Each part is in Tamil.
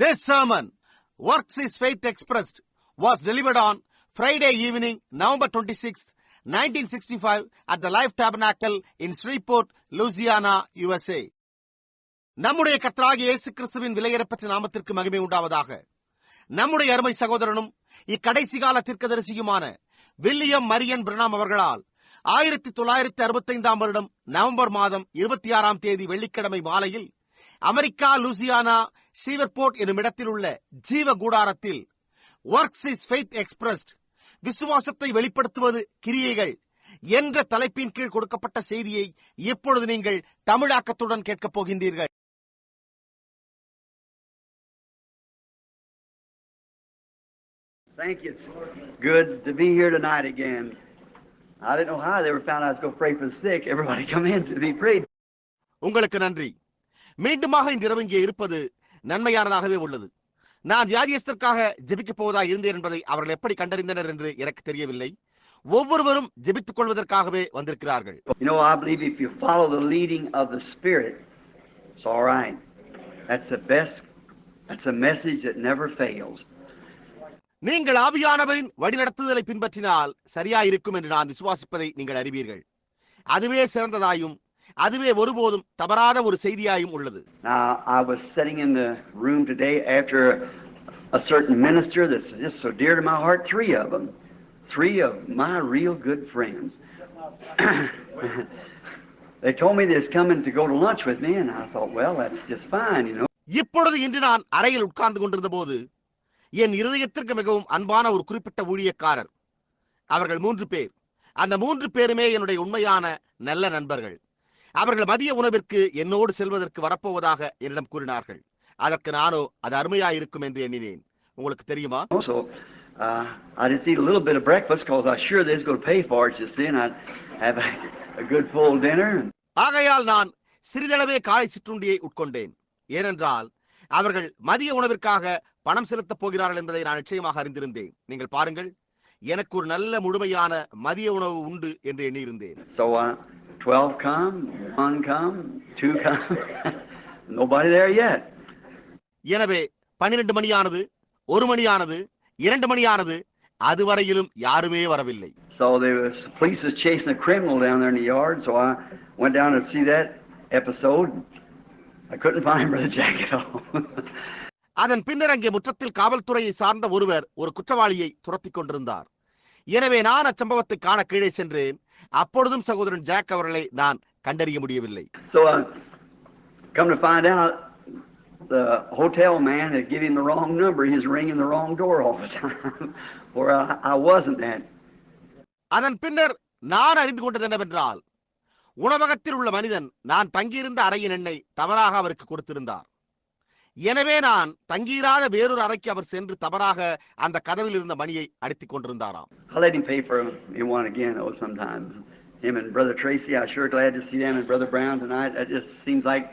This sermon, Works is Faith Expressed, was delivered on Friday evening, November 26th, 1965 at the Life Tabernacle in Shreveport, Louisiana, USA. நம்முடைய கர்த்தராகிய இயேசு கிறிஸ்துவின் விலையேறப்பெற்ற நாமத்திற்கு மகிமை உண்டாவதாக. நம்முடைய அருமை சகோதரனும் இக்கடைசி கால தீர்க்கதரிசியுமான வில்லியம் மரியன் பிரணாம் அவர்களால் 1965 வருடம் நவம்பர் மாதம் 26 வெள்ளிக்கிழமை மாலையில் அமெரிக்கா லூசியானா ஷீவர்போர்ட் என்னும் இடத்தில் உள்ள ஜீவ கூடாரத்தில் ஒர்க்ஸ் இஸ் ஃபெய்த் எக்ஸ்பிரஸ்ட், விசுவாசத்தை வெளிப்படுத்துவது கிரியைகள் என்ற தலைப்பின் கீழ் கொடுக்கப்பட்ட செய்தியை இப்பொழுது நீங்கள் தமிழாக்கத்துடன் கேட்கப் போகின்றீர்கள். Thank you. It's good to be here tonight again. I didn't know how they were found out I was going to pray for the sick. Everybody come in to be prayed. உங்களுக்கு நன்றி. மீண்டுமாக இன்றிரவு இங்கே இருப்பது நன்மையானதாகவே உள்ளது. நான் வியாதியஸ்தற்காக ஜெபிக்கப் போவதாக இருந்தேன் என்பதை அவர்கள் எப்படி கண்டறிந்தனர் என்று எனக்கு தெரியவில்லை. ஒவ்வொருவரும் ஜெபித்துக் கொள்வதற்காகவே வந்திருக்கிறார்கள். You know, I believe if you follow the leading of the Spirit, it's all right. That's the best. That's a message that never fails. நீங்கள் ஆவியானவரின் வழிநடத்துதலை பின்பற்றினால் சரியாயிருக்கும் என்று நான் விசுவாசிப்பதை நீங்கள் அறிவீர்கள். அதுவே சிறந்ததாயும் அதுவே ஒருபோதும் தவறாத ஒரு செய்தியாயும் உள்ளது. Now, I was sitting in the room today after a certain minister that's just so dear to my heart, three of my real good friends. They told me they was coming to go to lunch with me, and I thought, well, that's just fine, you know. இப்பொழுது இன்று நான் அறையில் உட்கார்ந்து கொண்டிருந்த போது என் இருதயத்திற்கு மிகவும் அன்பான ஒரு குறிப்பிட்ட ஊழியக்காரர், அவர்கள் 3 பேர், அந்த 3 பேருமே என்னுடைய உண்மையான நல்ல நண்பர்கள், அவர்கள் மதிய உணவிற்கு என்னோடு செல்வதற்கு வரப்போவதாக என்னிடம் கூறினார்கள். அதற்கு நானோ அது அருமையாயிருக்கும் என்று எண்ணினேன். உங்களுக்கு தெரியுமா? So, I just eat a little bit of breakfast because I sure they's going to pay for it, you see, and I'd have a good full dinner. ஆகையால் நான் சிறிதளவே காலை சிற்றுண்டியை உட்கொண்டேன். ஏனென்றால் அவர்கள் மதிய உணவிற்காக பணம் செலுத்தப் போகிறார்கள் என்பதை நான் நிச்சயமாக அறிந்திருந்தேன். நீங்கள் பாருங்கள், எனக்கு ஒரு நல்ல முழுமையான மதிய உணவு உண்டு என்று எண்ணியிருந்தேன். So 12 come, 1 come, 2 come. Nobody there yet. எனவே 12 மணியானது, 1 மணியானது, 2 மணியானது, அதுவரையிலும் யாருமே வரவில்லை. So the police was chasing a criminal down there in the yard, so I went down to see that episode. I couldn't find Brother Jack at all. அதன் பின்னர் அங்கே முற்றத்தில் காவல்துறையை சார்ந்த ஒருவர் ஒரு குற்றவாளியை துரத்திக் கொண்டிருந்தார். எனவே நான் அச்சம்பவத்தை காண கீழே சென்றேன். அப்பொழுதும் சகோதரன் ஜாக் அவர்களை நான் கண்டறிய முடியவில்லை. So come to find out, the hotel man had given him the wrong number. He was ringing the wrong door all the time, or I wasn't that. அதன் பின்னர் நான் அறிந்து கொண்டது என்னவென்றால், உணவகத்தில் உள்ள மனிதன் நான் தங்கியிருந்த அறையின் எண்ணை தவறாக அவருக்கு கொடுத்திருந்தார். எனவே நான் தங்கியிராத வேறொரு அறைக்கு அவர் சென்று தவறாக அந்த கதவில் இருந்த மணியை அடித்துக் கொண்டிருந்தாராம். I let him pay for one again, though, sometimes. Him and Brother Tracy, I'm sure glad to see them, and Brother Brown tonight. It just seems like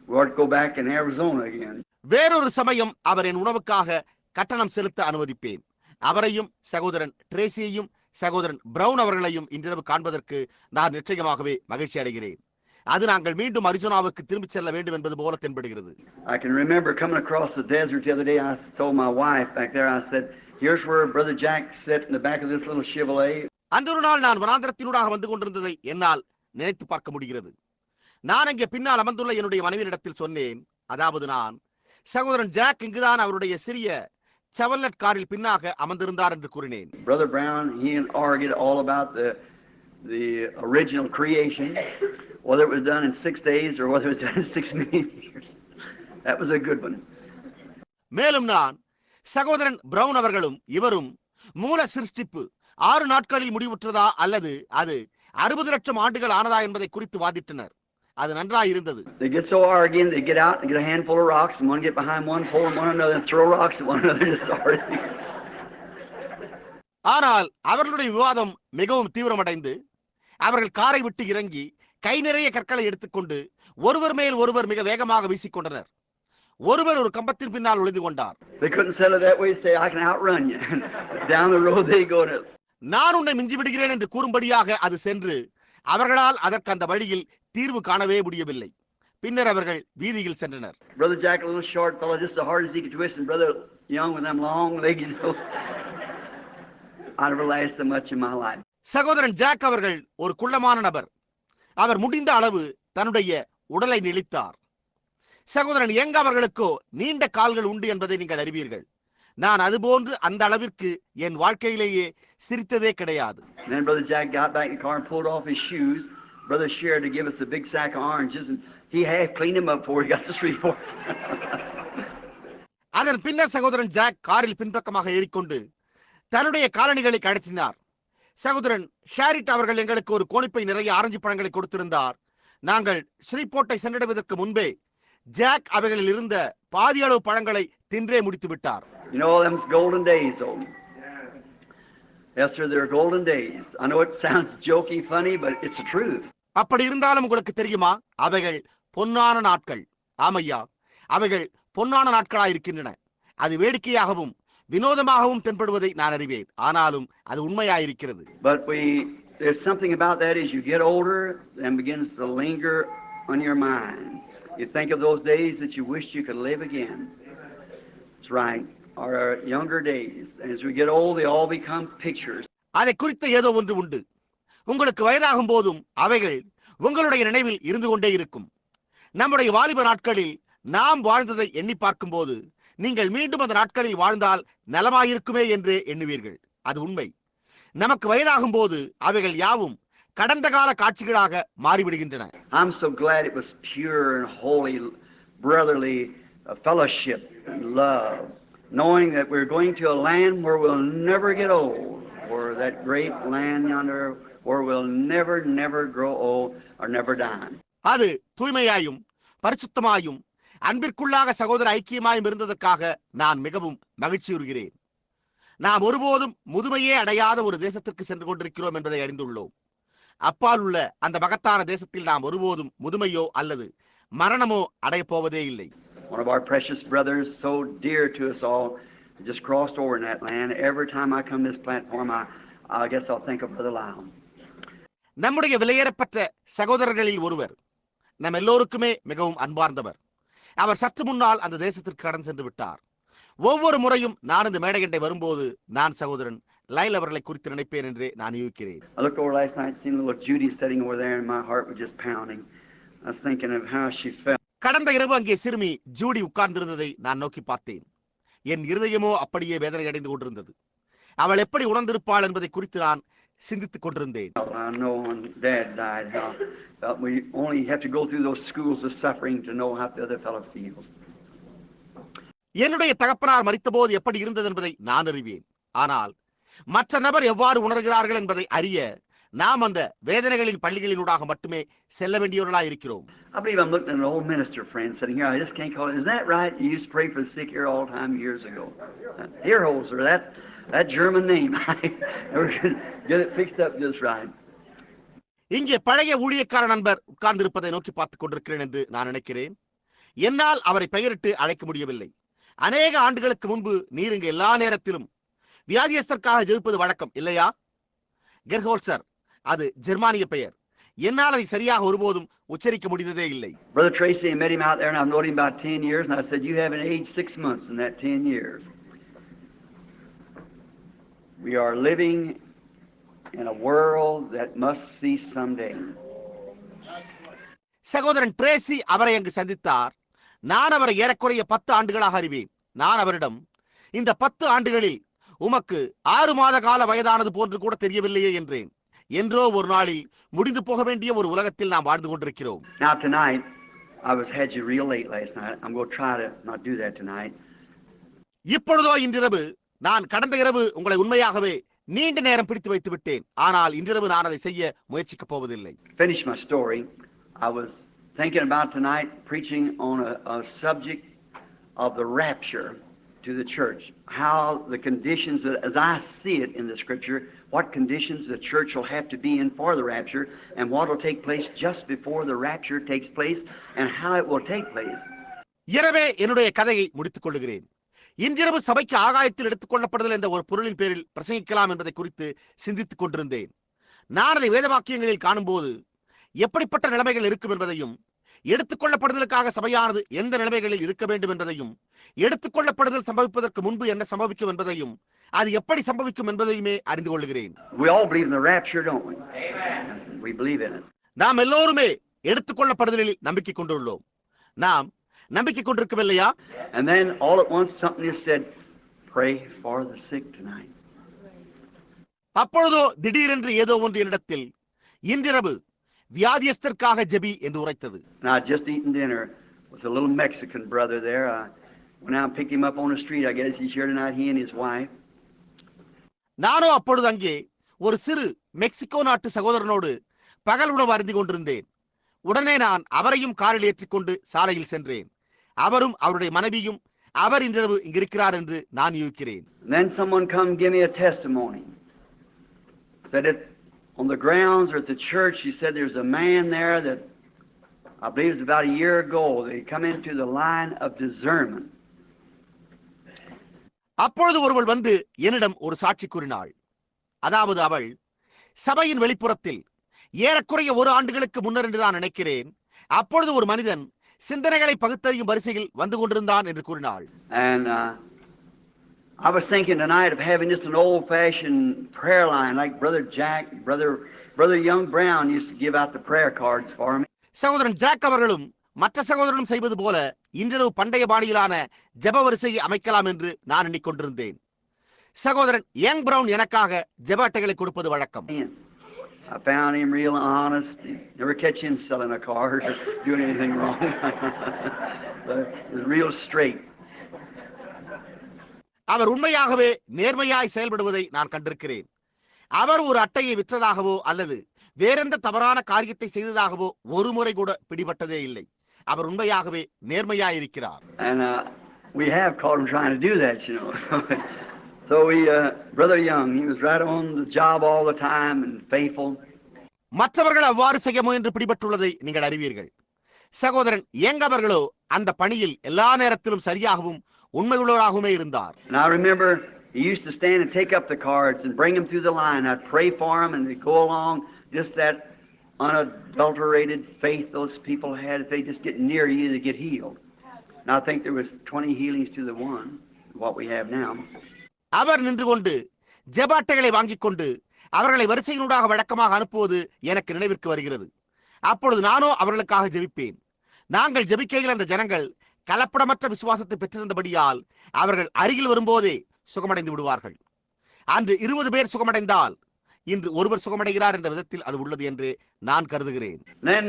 we ought to go back in Arizona again. வேறொரு சமயம் அவர் என் உணவுக்காக கட்டணம் செலுத்த அனுமதிப்பேன். அவரையும் சகோதரன் ட்ரேசியையும் சகோதரன் பிரவுன் அவர்களையும் இன்றிரவு காண்பதற்கு நான் நிச்சயமாகவே மகிழ்ச்சி அடைகிறேன். அது நாங்கள் மீண்டும் அரிசோனாவுக்கு திரும்பிச் செல்ல வேண்டும் என்பது போல தென்படுகிறது. I can remember coming across the desert the other day. I told my wife back there, I said, here's where Brother Jack sat in the back of this little Chevrolet. அன்றொரு நாள் நான் வனாந்திரத்தினூடாக வந்து கொண்டிருந்ததை என்னால் நினைத்து பார்க்க முடிகிறது. நான் அங்கே பின்னால் அமர்ந்துள்ள என்னுடைய மனைவியிடத்தில் சொன்னேன், அதாவது நான் சகோதரன் ஜாக் இங்குதான் அவருடைய சிறிய செவர்லெட் காரில் பின்னாக அமர்ந்திருந்தார் என்று கூறினேன். Brother Brown, he and argued all about the original creation, whether it was done in 6 days or whether it was done in 6 million years. That was a good one. மேலும் நான் சகோதரன் பிரவுன் அவர்களும் இவரும் மூல சிருஷ்டிப்பு 6 நாட்களில் முடிவுற்றதா அல்லது அது 60 லட்சம் ஆண்டுகள் ஆனதா என்பதை குறித்து வாதிட்டனர். அது நன்றாய் இருந்தது. They get so arguing, they get out and get a handful of rocks and one get behind one, pull one another and throw rocks at one another and start. ஆனால் அவர்களுடைய விவாதம் மிகவும் தீவிரமடைந்து அவர்கள் காரை விட்டு இறங்கி கை நிறைய கற்களை எடுத்துக்கொண்டு ஒருவர் மேல் ஒருவர் மிக வேகமாக வீசிக்கொண்டனர். ஒருவர் ஒரு கம்பத்தின் பின்னால் ஒளிந்து கொண்டார். They couldn't settle that way, say I can outrun you. Down the road they go to. நான் உன்னை மிஞ்சி விடுகிறேன் என்று கூறும்படியாக அது சென்று அவர்களால் அதற்கு அந்த வழியில் தீர்வு காணவே முடியவில்லை. பின்னர் அவர்கள் வீதியில் சென்றனர். Brother Jack, a little short fellow, just as hard as he could twist, and Brother Young with them long legs, you know. I never lasted so much in my life. சகோதரன் ஜாக் அவர்கள் ஒரு குள்ளமான நபர். அவர் முடிந்த அளவு தன்னுடைய உடலை நெளித்தார். சகோதரன் யங் அவர்களுக்கோ நீண்ட கால்கள் உண்டு என்பதை நீங்கள் அறிவீர்கள். நான் அதுபோன்று அந்த அளவிற்கு என் வாழ்க்கையிலேயே சிரித்ததே கிடையாது. Then Brother Jack got back in the car and pulled off his shoes. Brother shared to give us a big sack of oranges, and he half cleaned them up before he got to Shreveport. அதன் பின்னர் சகோதரன் ஜாக் காரில் பின்பக்கமாக ஏறிக்கொண்டு தன்னுடைய காலணிகளை கடத்தினார். சகோதரன் ஷாரிட் அவர்கள் எங்களுக்கு ஒரு கோணிப்பை நிறைய ஆரஞ்சு பழங்களை கொடுத்திருந்தார். நாங்கள் ஸ்ரீபோர்ட்டை சென்றடைவதற்கு முன்பே ஜாக் அவைகளில் இருந்த பாதி அளவு பழங்களை தின்றே முடித்து விட்டார். You know, them's golden days, old. Yes, sir, they're golden days. I know it sounds jokey, funny, but it's the truth. அப்படி இருந்தாலும் உங்களுக்கு தெரியுமா, அவைகள் பொன்னான நாட்கள். ஆமையா, அவைகள் பொன்னான நாட்களாயிருக்கின்றன. அது வேடிக்கையாகவும் வினோதமாகவும் தென்படுவதை நான் அறிவேன். ஆனாலும் அது உண்மையாயிருக்கிறது. But there's something about that as you get older and begins to linger on your mind. You think of those days that you wish you could live again. That's right. Our younger days. As we get old, they all become pictures. அதை குறித்த ஏதோ ஒன்று உண்டு. உங்களுக்கு வயதாகும் போதும் அவைகள் உங்களுடைய நினைவில் இருந்து கொண்டே இருக்கும். நம்முடைய வாலிப நாட்களில் நாம் வாழ்ந்ததை எண்ணி பார்க்கும் போது நீங்கள் மீண்டும் அந்த நாட்களில் வாழ்ந்தால் நலமாயிருக்குமே என்று எண்ணுவீர்கள். அது உண்மை. நமக்கு வயதாகும் போது அவைகள் யாவும் கடந்த கால காட்சிகளாக மாறிவிடுகின்றன. I'm so glad it was pure and holy brotherly fellowship and love, knowing that we're going to a land where we'll never get old, or that great land yonder where we'll never grow old or never die. அது தூய்மையாயும் பரிசுத்தமாயும் அன்பிற்குள்ளாக சகோதர ஐக்கியமாயும் இருந்ததற்காக நான் மிகவும் மகிழ்ச்சியுறுகிறேன். நாம் ஒருபோதும் முதுமையே அடையாத ஒரு தேசத்திற்கு சென்று கொண்டிருக்கிறோம் என்பதை அறிந்துள்ளோம். அப்பால் உள்ள அந்த மகத்தான தேசத்தில் நாம் ஒருபோதும் முதுமையோ அல்லது மரணமோ அடையப் போவதே இல்லை. One of our precious brothers, so dear to us all, just crossed over in that land. Every time I come to this platform, I guess I'll think of Brother Lyle. நம்முடைய விலையேறப்பட்ட சகோதரர்களில் ஒருவர், நம் எல்லோருக்குமே மிகவும் அன்பார்ந்தவர். அவர் சற்று முன்னால் அந்த தேசத்திற்கு கடந்து சென்று விட்டார். ஒவ்வொரு முறையும் நான் இந்த மேடையண்டை வரும்போது நான் சகோதரன் லைல் அவர்களை குறித்து நினைப்பேன் என்று நான் யூகிக்கிறேன். I looked over last night, seen little Judy sitting over there, and my heart was just pounding. I was thinking of how she felt. கடந்த இரவு அங்கே சிறுமி ஜூடி உட்கார்ந்திருந்ததை நான் நோக்கி பார்த்தேன். என் இருதயமோ அப்படியே வேதனை அடைந்து கொண்டிருந்தது. அவள் எப்படி உணர்ந்திருப்பாள் என்பதை குறித்து நான் சிந்தித்துக் கொண்டிருந்தேன். I know when Dad died, how we only have to go through those schools of suffering to know how the other fellow feels. என்னுடைய தகப்பனார் மரித்தபோது எப்படி இருந்தது என்பதை நான் அறிவேன். ஆனால் மற்ற நபர் எவ்வாறு உணர்கிறார்கள் என்பதை அறிய நாம் அந்த வேதனைகளின் பள்ளிகளினூடாக மட்டுமே செல்ல வேண்டியவர்களாக இருக்கிறோம். I believe I'm looking at an old minister friend sitting here. I just can't call it. Is that right? You used to pray for the sick here all the time years ago. Earholzer, that German name. We're going to get it fixed up just right. இங்கே பழைய ஊழியக்கார நண்பர் உட்கார்ந்திருப்பதை நோக்கி பார்த்துக் கொண்டிருக்கிறேன் என்று நான் நினைக்கிறேன். என்னால் அவரை பெயரிட்டு அழைக்க முடியவில்லை. அநேக ஆண்டுகளுக்கு முன்பு நீர் இங்கு எல்லா நேரத்திலும் வியாதியஸ்தற்காக ஜெபிப்பது வழக்கம் இல்லையா? கெர்ஹோல்சர், அது ஜெர்மானிய பெயர். என்னால் அதை சரியாக ஒருபோதும் உச்சரிக்க முடிந்ததே இல்லை. Brother Tracy, I met him out there and I've known him about 10 years and I said, you haven't aged 6 months in that 10 years. We are living in a world that must cease someday. சகோதரன் ட்ரேசி அவரை அங்கு சந்தித்தார். நான் அவரை ஏறக்குறைய 10 ஆண்டுகளாக அறிவேன். நான் அவரிடம், இந்த 10 ஆண்டுகளில் உமக்கு 6 மாத கால வயதானது போன்று கூட தெரியவில்லையே என்றேன். என்றோ ஒரு நாளில் முடிந்து போக வேண்டிய ஒரு உலகத்தில் நாம் வாழ்ந்து கொண்டிருக்கிறோம். Now tonight, had you real late last night. I'm going to try to not do that tonight. இப்பொழுதோ இன்றிரவு, நான் கடந்த இரவு உங்களை உண்மையாகவே நீண்ட நேரம் பிடித்து வைத்து விட்டேன். ஆனால் இன்றிரவு நான் அதை செய்ய முயற்சிக்கப் போவதில்லை. Finish my story. I was thinking about tonight preaching on a subject of the rapture to the church. How the conditions, as I see it in the scripture, what conditions the church will have to be in for the rapture, and what will take place just before the rapture takes place, and how it will take place. எனவே என்னுடைய கதையை முடித்துக் கொள்கிறேன். இன்றிரவு சபைக்கு ஆகாயத்தில் எடுத்துக் கொள்ளப்படுதல் என்ற ஒரு பொருளின் பேரில் பிரசங்கிக்கலாம் என்பதை குறித்து சிந்தித்துக் கொண்டிருந்தேன். நான் அதை வேத வாக்கியங்களில் காணும்போது எப்படிப்பட்ட நிலைமைகள் இருக்கும் என்பதையும் எடுத்துக்கொள்ளப்படுதலுக்காக சபையானது எந்த நிலைமைகளில் இருக்க வேண்டும் என்பதையும், எடுத்துக்கொள்ளப்படுதல் சம்பவிப்பதற்கு முன்பு என்ன சம்பவிக்கும் என்பதையும், அது எப்படி சம்பவிக்கும் என்பதையுமே அறிந்து கொள்கிறேன். We all believe in the rapture, don't we? Amen. We believe in it. நாம் எல்லோருமே எடுத்துக்கொள்ளப்படுதலில் நம்பிக்கை கொண்டுள்ளோம். நாம் நம்பிக்கை கொண்டிருக்கவில்லையா? And then all at once something is said, pray for the sick tonight. அப்பொழுதோ திடீரென்று ஏதோ ஒன்று என்னிடத்தில், இன்றிரவு வியாதியஸ்தர்க்காக ஜெபி என்று உரைத்தது. And I had just eaten dinner with a little Mexican brother there. I went out and picked him up on the street. I guess he's here tonight, he and his wife. நானோ அப்பொழுது அங்கே ஒரு சிறு மெக்சிகோ நாட்டு சகோதரனோடு பகல் உணவு அருந்திக் கொண்டிருந்தேன். உடனே நான் அவரையும் காரில் ஏற்றிக்கொண்டு சாலையில் சென்றேன். அவரும் அவருடைய மனைவியும் அவர் இன்றிரவு இங்கிருக்கிறார் என்று நான் யூகிக்கிறேன். Then someone come give me a testimony. Said it on the grounds or at the church. He said there's a man there that I believe it was about a year ago. They come into the line of discernment. அப்பொழுது ஒருவள் வந்து என்னிடம் ஒரு சாட்சி கூறினாள். அதாவது அவள் சபையின் வெளிப்புறத்தில் ஏறக்குறைய 1 ஆண்டுகளுக்கு முன்னர் என்று நான் நினைக்கிறேன், அப்பொழுது ஒரு மனிதன் சிந்தனைகளை பகுத்தறியும் வரிசையில் வந்து கொண்டிருந்தான் என்று கூறினாள். And I was thinking tonight of having just an old-fashioned prayer line like Brother Jack, Brother Young Brown used to give out the prayer cards for me. சகோதரன் ஜாக் அவர்களும் மற்ற சகோதரனும் செய்வது போல இன்றிரவு பண்டைய பாணியிலான ஜெப வரிசையை அமைக்கலாம் என்று நான் எண்ணிக்கொண்டிருந்தேன். சகோதரன் யங் பிரவுன் எனக்காக ஜெப அட்டைகளை கொடுப்பது வழக்கம். I found him real honest. Never catch him selling a card or doing anything wrong. He was real straight. அவர் உண்மையாகவே நேர்மையாய் செயல்படுவதை நான் கண்டிருக்கிறேன். அவர் ஒரு அட்டையை விற்றதாகவோ அல்லது வேறெந்த தவறான காரியத்தை செய்ததாகவோ ஒரு முறை கூட பிடிபட்டதே இல்லை. அவர் உண்மையாகவே நேர்மையாயிருக்கிறார். And we have caught him trying to do that, you know. So Brother Young, he was right on the job all the time and faithful. மற்றவர்கள் அவ்வாறு செய்ய முயன்று பிடிபட்டுள்ளதை நீங்கள் அறிவீர்கள். சகோதரன் யங் அவர்களோ அந்த பணியில் எல்லா நேரத்திலும் சரியாகவும் உண்மையுள்ளவராகவே இருந்தார். And I remember he used to stand and take up the cards and bring them through the line. I'd pray for them and they'd go along. Just that unadulterated faith those people had, if they just get near you, they get healed. And I think there was 20 healings to the one, what we have now. அவர் நின்று கொண்டு ஜெபாட்டைகளை வாங்கிக் கொண்டு அவர்களை வரிசையினூடாக வழக்கமாக அனுப்புவது எனக்கு நினைவிற்கு வருகிறது. அப்பொழுது நானோ அவர்களுக்காக ஜெபிப்பேன். நாங்கள் ஜெபிக்கையில் அந்த ஜனங்கள் கலப்படமற்ற விசுவாசத்தை பெற்றிருந்தபடியால் அவர்கள் அருகில் வரும்போதே சுகமடைந்து விடுவார்கள். அன்று 20 பேர் சுகமடைந்தால் இன்று ஒருவர் சுகமடைகிறார் என்ற விதத்தில் அது உள்ளது என்று நான் கருதுகிறேன். Then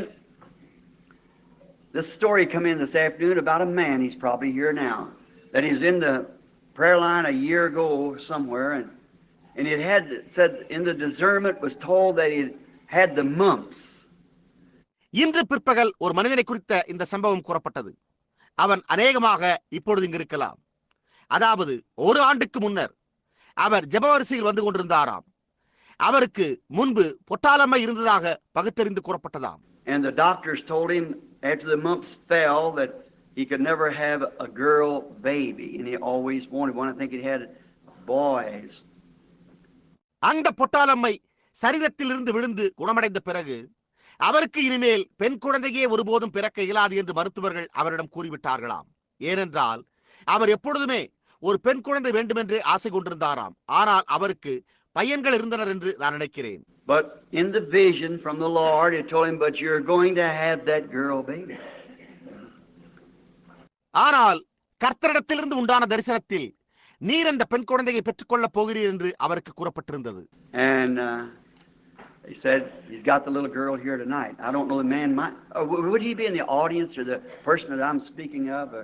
this story come in this afternoon about a man, he's probably here now, that he's in the prayer line a year ago somewhere, and it had said in the discernment was told that he had the mumps. இன்று பிற்பகல் ஒரு மனிதனை குறித்த இந்த சம்பவம் கூறப்பட்டது. அவன் அநேகமாக இப்பொழுது இங்கு இருக்கலாம். அதாவது 1 ஆண்டுக்கு முன்னர் அவர் ஜெப வரிசையில் வந்து கொண்டிருந்தாராம். அவருக்கு முன்பு பொட்டாளம்மை இருந்ததாக பகுத்தறிந்து கூறப்பட்டதாம். And the doctors told him after the mumps fell that he could never have a girl baby, and he always wanted one. I think he had boys. அந்த பொட்டாளம்மை சரீரத்தில் இருந்து விழுந்து குணமடைந்த பிறகு அவருக்கு இனிமேல் பெண் குழந்தையே ஒருபோதும் பிறக்க இயலாது என்று மருத்துவர்கள் அவரிடம் கூறிவிட்டார்களாம். ஏனென்றால் அவர் எப்பொழுதுமே ஒரு பெண் குழந்தை வேண்டுமென்றே ஆசை கொண்டிருந்தாராம். ஆனால் அவருக்கு பையன்கள் இருந்தனர் என்று நான் நினைக்கிறேன். But in the vision from the Lord, he told him, but you're going to have that girl baby. ஆனால் கர்த்தரிடத்திலிருந்து உண்டான தரிசனத்தில் நீர் அந்த பெண் குழந்தையை பெற்றுக்கொள்ளப் போகிறீர் என்று அவருக்கு கூறப்பட்டிருந்தது. And he said he's got the little girl here tonight. I don't know the man might, would he be in the audience or the person that I'm speaking of or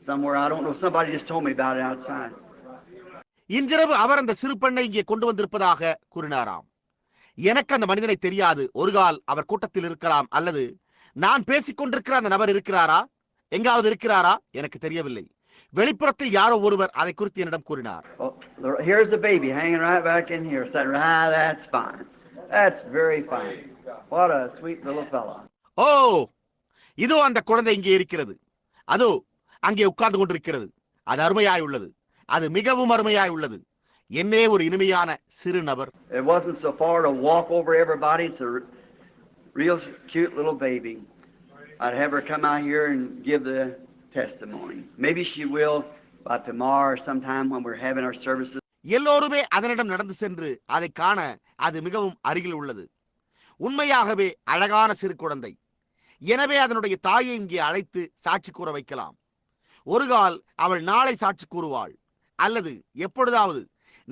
somewhere? I don't know. Somebody just told me about it outside. இன்றிரவு அவர் அந்த சிறு பெண்ணை இங்கே கொண்டு வந்திருப்பதாக கூறினாராம். எனக்கு அந்த மனிதனை தெரியாது. ஒருகால் அவர் கூட்டத்தில் இருக்கலாம், அல்லது நான் பேசிக் கொண்டிருக்கிற அந்த நபர் இருக்கிறாரா, எங்காவது இருக்கிறாரா எனக்கு தெரியவில்லை. வெளிப்புறத்தில் யாரோ ஒருவர் அதை குறித்து என்னிடம் கூறினார். Here's the baby hanging right back in here. That's fine. That's very fine. What a sweet little fellow. ஓ, இதோ அந்த குழந்தை இங்கே இருக்கிறது. அதோ அங்கே உட்கார்ந்து கொண்டிருக்கிறது. அது அருமையாய் உள்ளது. அது மிகவும் அருமையாய் உள்ளது. என்னே ஒரு இனிமையான சிறு நபர். It wasn't so far to walk over everybody. It's a real cute little baby. I'd have her come out here and give the testimony. Maybe she will by tomorrow or sometime when we're having our services. எல்லோருமே அதனிடம் நடந்து சென்று அதை காண அது மிகவும் அருகில் உள்ளது. உண்மையாகவே அழகான சிறு குழந்தை. எனவே அதனுடைய தாயை இங்கே அழைத்து சாட்சி கூற வைக்கலாம். ஒரு கால் அவள் நாளை சாட்சி கூறுவாள், அல்லது எப்பொழுதாவது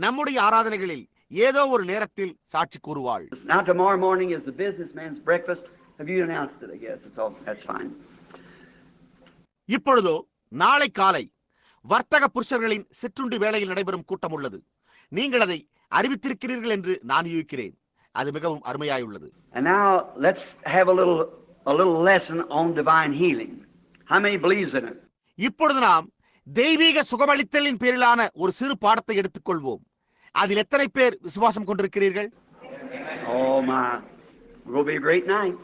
நம்முடைய ஆராதனைகளில் ஏதோ ஒரு நேரத்தில் சாட்சி கூறுவாள். Now tomorrow morning is the businessman's breakfast. Have you announced it? I guess it's all, that's fine. இப்பொழுதோ நாளை காலை வர்த்தக புருஷர்களின் சிற்றுண்டி வேளையில் நடைபெறும் கூட்டம் உள்ளது. நீங்கள் அதை அறிவித்திருக்கிறீர்கள் என்று நான் யூகிக்கிறேன். அது மிகவும் அருமையாயுள்ளது. And now let's have a little lesson on divine healing. How many believes in it? இப்பொழுது நாம் தெய்வீக சுகமளித்தலின் பேரிலான ஒரு சிறு பாடத்தை எடுத்துக்கொள்வோம். அதில் எத்தனை பேர் விசுவாசம் கொண்டிருக்கிறீர்கள்? Oh my, it will be a great night.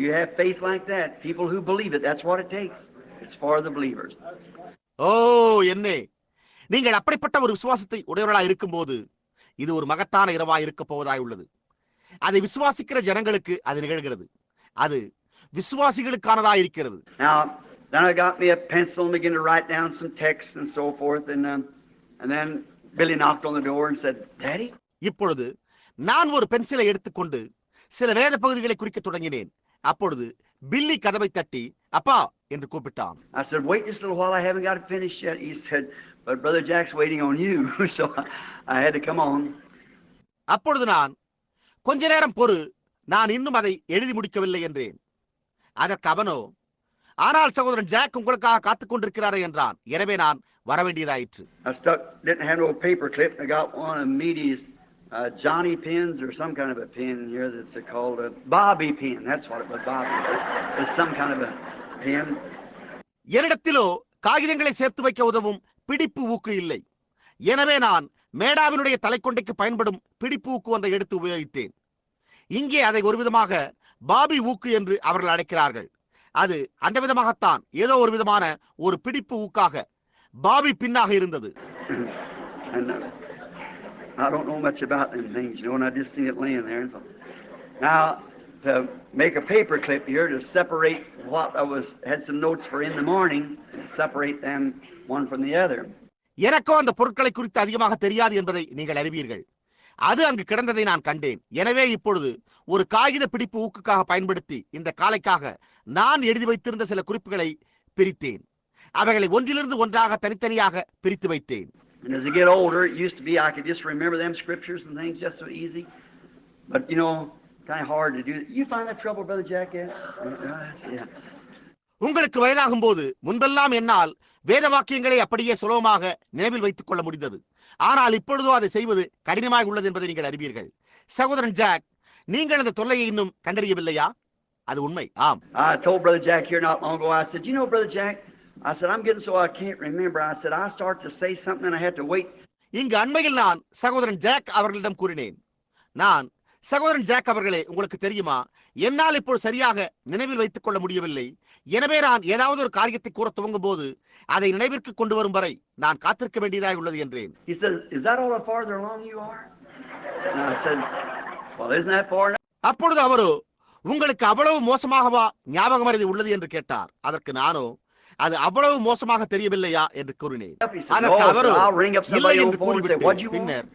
You have faith like that. People who believe it, that's what it takes. It's for the believers. ஓ என்னே, நீங்கள் அப்படிப்பட்ட ஒரு விசுவாசத்தை உடையவர்களாய் இருக்கும்போது இது ஒரு மகத்தான இரவாய் இருக்க போவதாய் உள்ளது. அதை விசுவாசிக்கிற ஜனங்களுக்கு அது நிகழ்கிறது. அது விசுவாசிகளுக்கானதாய் இருக்கிறது. Now, then I got me a pencil and began to write down some text and so forth, and then Billy knocked on the door and said, "Daddy." இப்பொழுது நான் ஒரு பென்சிலை எடுத்துக்கொண்டு சில வேத பகுதிகளை குறிக்க தொடங்கினேன். அப்பொழுது பில்லி கதவை தட்டி அப்பா என்று கூப்பிட்டான். I said, "Wait just a little while, I haven't got it finished yet." He said, "But Brother Jack's waiting on you." So I had to come on. அப்பொழுது நான் கொஞ்ச நேரம் பொறு, நான் இன்னும் அதை எழுதி முடிக்கவில்லை என்றேன். அதற்கு அவனோ, ஆனால் சகோதரன் ஜாக் உங்களுக்காக காத்துக் கொண்டிருக்கிறாரே என்றான். எனவே நான் வரவேண்டியதாயிற்று. I didn't have no paper clip. I got one of Meady's Johnny pins or some kind of a pin here that's called a Bobby pin. That's what it was, Bobby. It's some kind of a pin. என்னிடத்திலோ காகிதங்களை சேர்த்து வைக்க உதவும் பிடிப்பு ஊக்கு இல்லை. எனவே நான் மேடாவினுடைய தலைக்கொண்டைக்கு பயன்படும் பிடிப்பு ஊக்கு ஒன்றை எடுத்து உபயோகித்தேன். இங்கே அதை ஒரு விதமாக பாபி ஊக்கு என்று அவர்கள் அழைக்கிறார்கள். அது அந்த விதமாகத்தான் ஏதோ ஒரு விதமான ஒரு பிடிப்பு ஊக்காக பாபி பின்னாக இருந்தது. I don't know much about them things, you know, and I just seen it laying there. So now to make a paper clip here to separate what had some notes for in the morning, separate them one from the other. எனக்கோ அந்த பொருட்களை குறித்து அதிகமாக தெரியாது என்பதை நீங்கள் அறிவீர்கள். அது அங்கு கிடந்ததை நான் கண்டேன். எனவே இப்பொழுது ஒரு காகித பிடிப்பு ஊக்குக்காக பயன்படுத்தி இந்த காலைக்காக நான் எழுதி வைத்திருந்த சில குறிப்புகளை பிரித்தேன். அவைகளை ஒன்றிலிருந்து ஒன்றாக தனித்தனியாக பிரித்து வைத்தேன். And as I get older, it used to be I could just remember them scriptures and things just so easy. But you know, kind of hard to do. You find that trouble, Brother Jack? Yeah. உங்களுக்கு வயதாகும் போது முன்பெல்லாம் என்னால் வேத வாக்கியங்களை அப்படியே சுலபமாக நினைவில் வைத்துக் கொள்ள முடிந்தது. ஆனால் இப்பொழுதோ அதை செய்வது கடினமாக உள்ளது என்பதை நீங்கள் அறிவீர்கள். சகோதரன் ஜாக், நீங்கள் அந்த தொல்லையை இன்னும் கண்டறியவில்லையா? அது உண்மை. ஆம். I told Brother Jack here not long ago. I said, "You know, Brother Jack," I said, "I'm getting so I can't remember." I said, "I start to say something and I had to wait." இங்கு அண்மையில் நான் சகோதரன் ஜாக் அவர்களிடம் கூறினேன். நான் சகோதரன் ஜாக் அவர்களே, உங்களுக்கு தெரியுமா, என்னால் இப்போ சரியாக நினைவில் வைத்துக் கொள்ள முடியவில்லை. எனவே நான் ஏதாவது ஒரு காரியத்தை கூற துவங்கும் போது அதை நினைவிற்கு கொண்டு வரும் வரை நான் காத்திருக்க வேண்டியதாக உள்ளது என்றேன். He said, "Is that all the farther along you are?" And I said, "Well, isn't that far enough?" அப்பொழுது அவரோ, உங்களுக்கு அவ்வளவு மோசமாகவா ஞாபகம் மறதி உள்ளது என்று கேட்டார். அதற்கு நானோ, அது அவ்வளவு மோசமாக தெரியவில்லையா என்று கூறினேன். அதற்கு அவரோ, இல்லை என்று கூறிவிட்டு பின்னர்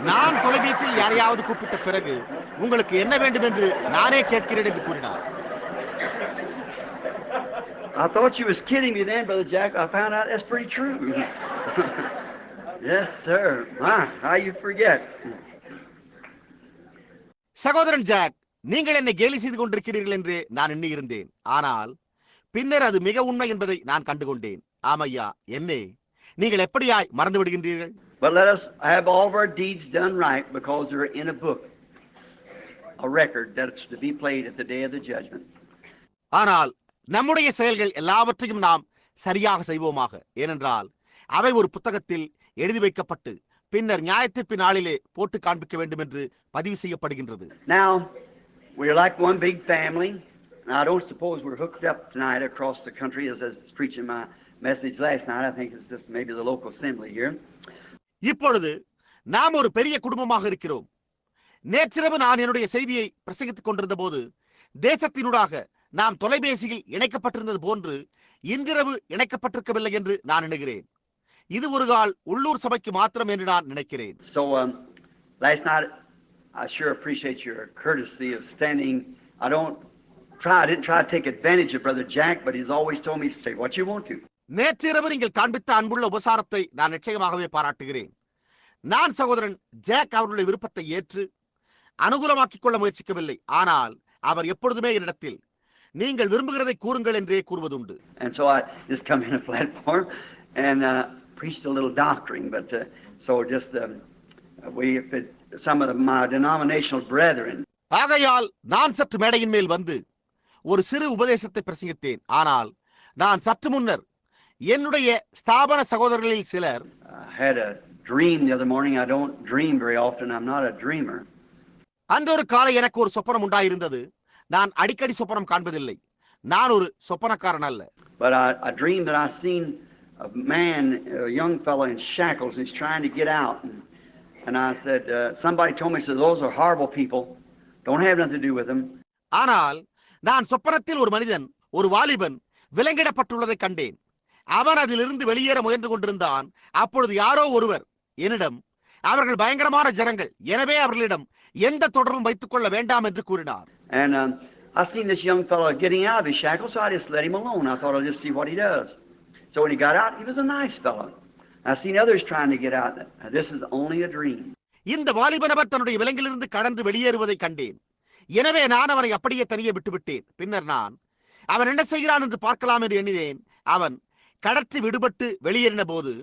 நான் தொலைபேசியில் யாரையாவது கூப்பிட்ட பிறகு உங்களுக்கு என்ன வேண்டும் என்று நானே கேட்கிறேன் என்று கூறினார். I thought you was kidding me then, Brother Jack. I found out that's pretty true. Yes, sir. How you forget? சகோதரன் ஜாக், நீங்கள் என்னை கேலி செய்து கொண்டிருக்கிறீர்கள் என்று நான் எண்ணி இருந்தேன். ஆனால் பின்னர் அது மிக உண்மை என்பதை நான் கண்டுகொண்டேன். ஆமையா, என்னே, நீங்கள் எப்படியாய் மறந்து விடுகின்றீர்கள்? But let us have all of our deeds done right because they're in a book, a record that's to be played at the day of the judgment. ஆனால் நம்முடைய செயல்கள் எல்லாவற்றையும் நாம் சரியாக செய்வோமாக. ஏனென்றால் அவை ஒரு புத்தகத்தில் எழுதி வைக்கப்பட்டு பின்னர் நியாயத்தீர்ப்பு நாளிலே போட்டு காண்பிக்க வேண்டும் என்று பதிவு செய்யப்படுகின்றது. Now, we're like one big family. Now, I don't suppose we're hooked up tonight across the country as I was preaching my message last night. I think it's just maybe the local assembly here. இப்பொழுது நாம் ஒரு பெரிய குடும்பமாக இருக்கிறோம். நேற்றிரவு நான் என்னுடைய செய்தியை பிரசங்கித்துக் கொண்டிருந்த போது தேசத்தினூடாக நாம் தொலைபேசியில் இணைக்கப்பட்டிருந்தது போன்று இன்றிரவு இணைக்கப்பட்டிருக்கவில்லை என்று நான் எண்ணுகிறேன். இது ஒரு கால் உள்ளூர் சபைக்கு மாத்திரம் என்று நான் நினைக்கிறேன். So last night I sure appreciate your courtesy of standing. I didn't try to take advantage of Brother Jack, but he's always told me to say what you want to. நேற்றிரவு நீங்கள் காண்பித்த அன்புள்ள உபசாரத்தை நான் நிச்சயமாகவே பாராட்டுகிறேன். நான் சகோதரன் ஜாக் அவர்களுடைய விருப்பத்தை ஏற்று அனுகூலமாக்கிக் கொள்ள முயற்சிக்கவில்லை. ஆனால் அவர் எப்பொழுதுமே என்னிடத்தில் நீங்கள் விரும்புகிறதை கூறுங்கள் என்றே கூறுவதுண்டு. And so I just come in a platform and preached a little doctrine, but so just some of my denominational brethren. ஆகையால் நான் சற்று மேடையின் மேல் வந்து ஒரு சிறு உபதேசத்தை பிரசங்கித்தேன். ஆனால் நான் சற்று முன்னர் என்னுடைய ஸ்தாபன சகோதரர்களில் சிலர் had a dream the other morning. I don't dream very often. I'm not a dreamer. அன்றொரு காலை எனக்கு ஒரு சொப்பனம் உண்டாயிருந்தது. நான் அடிக்கடி சொப்பனம் காண்பதில்லை. நான் ஒரு சொப்பனக்காரன் அல்ல. But I dreamed that I seen a man, a young fellow in shackles, and he's trying to get out. And I said, somebody told me, said, those are horrible people. Don't have nothing to do with them. ஆனால் நான் சொப்பனத்தில் ஒரு மனிதன், ஒரு வாலிபன் விலங்கிடப்பட்டுள்ளதை கண்டேன். அவன் அதிலிருந்து வெளியேற முயன்று கொண்டிருந்தான். அப்பொழுது யாரோ ஒருவர் என்னிடம், அவர்கள் பயங்கரமான ஜனங்கள், எனவே அவர்களிடம் எந்த தொடர்பும் வைத்துக் கொள்ள வேண்டாம் என்று கூறினார். And I seen this young fellow getting out of his shackles, so I just let him alone. I thought I'll just see what he does. So when he got out, he was a nice fellow. I seen others trying to get out. This is only a dream. இந்த வாலிப நபர் தன்னுடைய விலங்கிலிருந்து கடந்து வெளியேறுவதை கண்டேன். எனவே நான் அவனை அப்படியே தனியே விட்டுவிட்டேன். பின்னர் நான் அவன் என்ன செய்கிறான் என்று பார்க்கலாம் என்று எண்ணினேன். அவன் கடற்றி விடுபட்டு வெளியேறின போது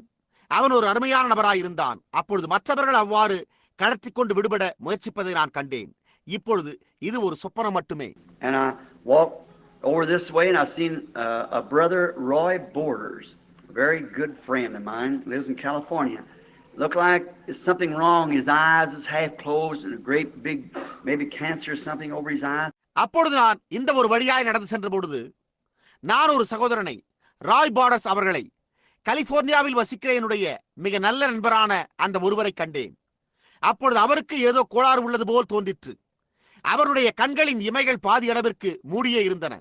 அவன் ஒரு அருமையான நபராயிருந்தான். அப்பொழுது மற்றவர்கள் அவ்வாறு கடற்றி கொண்டு விடுபட முயற்சிப்பதை நான் கண்டேன். இப்பொழுது இது ஒரு சொப்பனம் மட்டுமே. And I walked over this way and I seen a brother, Roy Borders, a very good friend of mine, lives in California. Looked like there's something wrong. His eyes is half closed and a great big maybe cancer or something over his eyes. அப்பொழுது நான் இந்த ஒரு வழியாய் நடந்து சென்ற பொழுது நான் ஒரு சகோதரனை, ராய் பார்டர்ஸ் அவர்களை, கலிபோர்னியாவில் வசிக்கிற என்னுடைய மிக நல்ல நண்பரான அந்த ஒருவரை கண்டேன். அப்பொழுது அவருக்கு ஏதோ கோளாறு உள்ளது போல் தோன்றிற்று. அவருடைய கண்களின் இமைகள் பாதி அளவிற்கு மூடியே இருந்தன.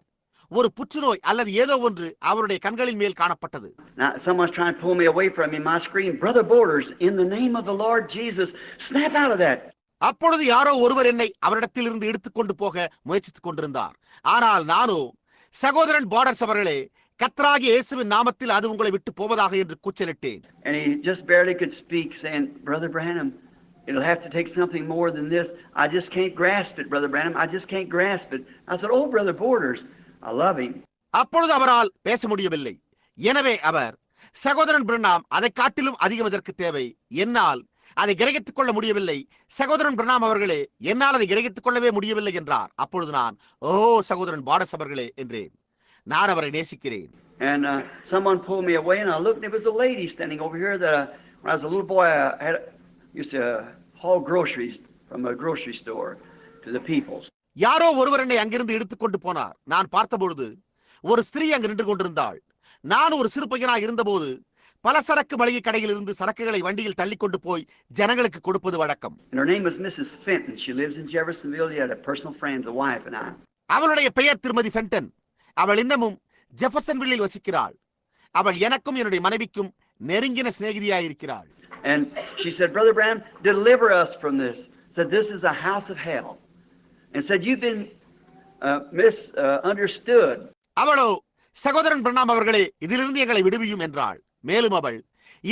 ஒரு புற்றுநோய் அல்லது ஏதோ ஒன்று அவருடைய கண்களின் மேல் காணப்பட்டது. Now someone's trying to pull me away from him. My screen, Brother Borders, in the name of the Lord Jesus, snap out of that. அப்பொழுது யாரோ ஒருவர் என்னை அவரிடத்தில் இருந்து எடுத்துக்கொண்டு போக முயற்சித்துக் கொண்டிருந்தார். ஆனால் நானோ, சகோதரன் பார்டர்ஸ் அவர்களே, கர்த்தராகிய இயேசுவின் நாமத்தில் அது உங்களை விட்டு போவதாக என்று கூச்சலிட்டேன். And he just barely could speak, saying, Brother Branham, it'll have to take something more than this. I just can't grasp it, Brother Branham. I just can't grasp it. I said, oh, Brother Borders, I love him. அப்பொழுது அவரால் பேச முடியவில்லை. எனவே அவர், சகோதரன் பிரணாம், அதை காட்டிலும் அதிகம் இதற்கு தேவை. என்னால் அதை கிரகித்துக் கொள்ள முடியவில்லை. சகோதரன் பிரணாம் அவர்களே, என்னால் அதை கிரகித்துக் கொள்ளவே முடியவில்லை என்றார். அப்பொழுது நான், ஓ சகோதரன் பார்டர்ஸ் அவர்களே என்றேன். நான் அவரை நேசிக்கிறேன். And someone pulled me away and I looked and there was a lady standing over here that when I was a little boy I used to haul groceries from a grocery store to the peoples. யாரோ ஒருவர் என்னை அங்கிருந்து எடுத்துக்கொண்டு போனார். நான் பார்த்தபொழுது ஒரு ஸ்திரீ அங்கு நின்று கொண்டிருந்தாள். நான் ஒரு சிறு பையனாக இருந்தபோது பலசரக்கு மளிகை கடையில் இருந்து சரக்குகளை வண்டியில் தள்ளிக்கொண்டு போய் ஜனங்களுக்கு கொடுப்பது வழக்கம். Her name was Mrs. Fenton. She lives in Jeffersonville. She had a personal friend, the wife and I. அவளுடைய பெயர் திருமதி ஃபென்டன். அவள் இன்னமும் ஜெஃபர்சன்வில்லில் வசிக்கிறாள். அவள் எனக்கும் என்னுடைய மனைவிக்கும் நெருங்கின சிநேகிதியாயிருக்கிறாள். And she said, Brother Branham, deliver us from this. Said this is a house of hell. And said you've been misunderstood. அவளோ, சகோதரன் பிரணாம் அவர்களே, இதிலிருந்து எங்களை விடுவியும் என்றாள். மேலும் அவள்,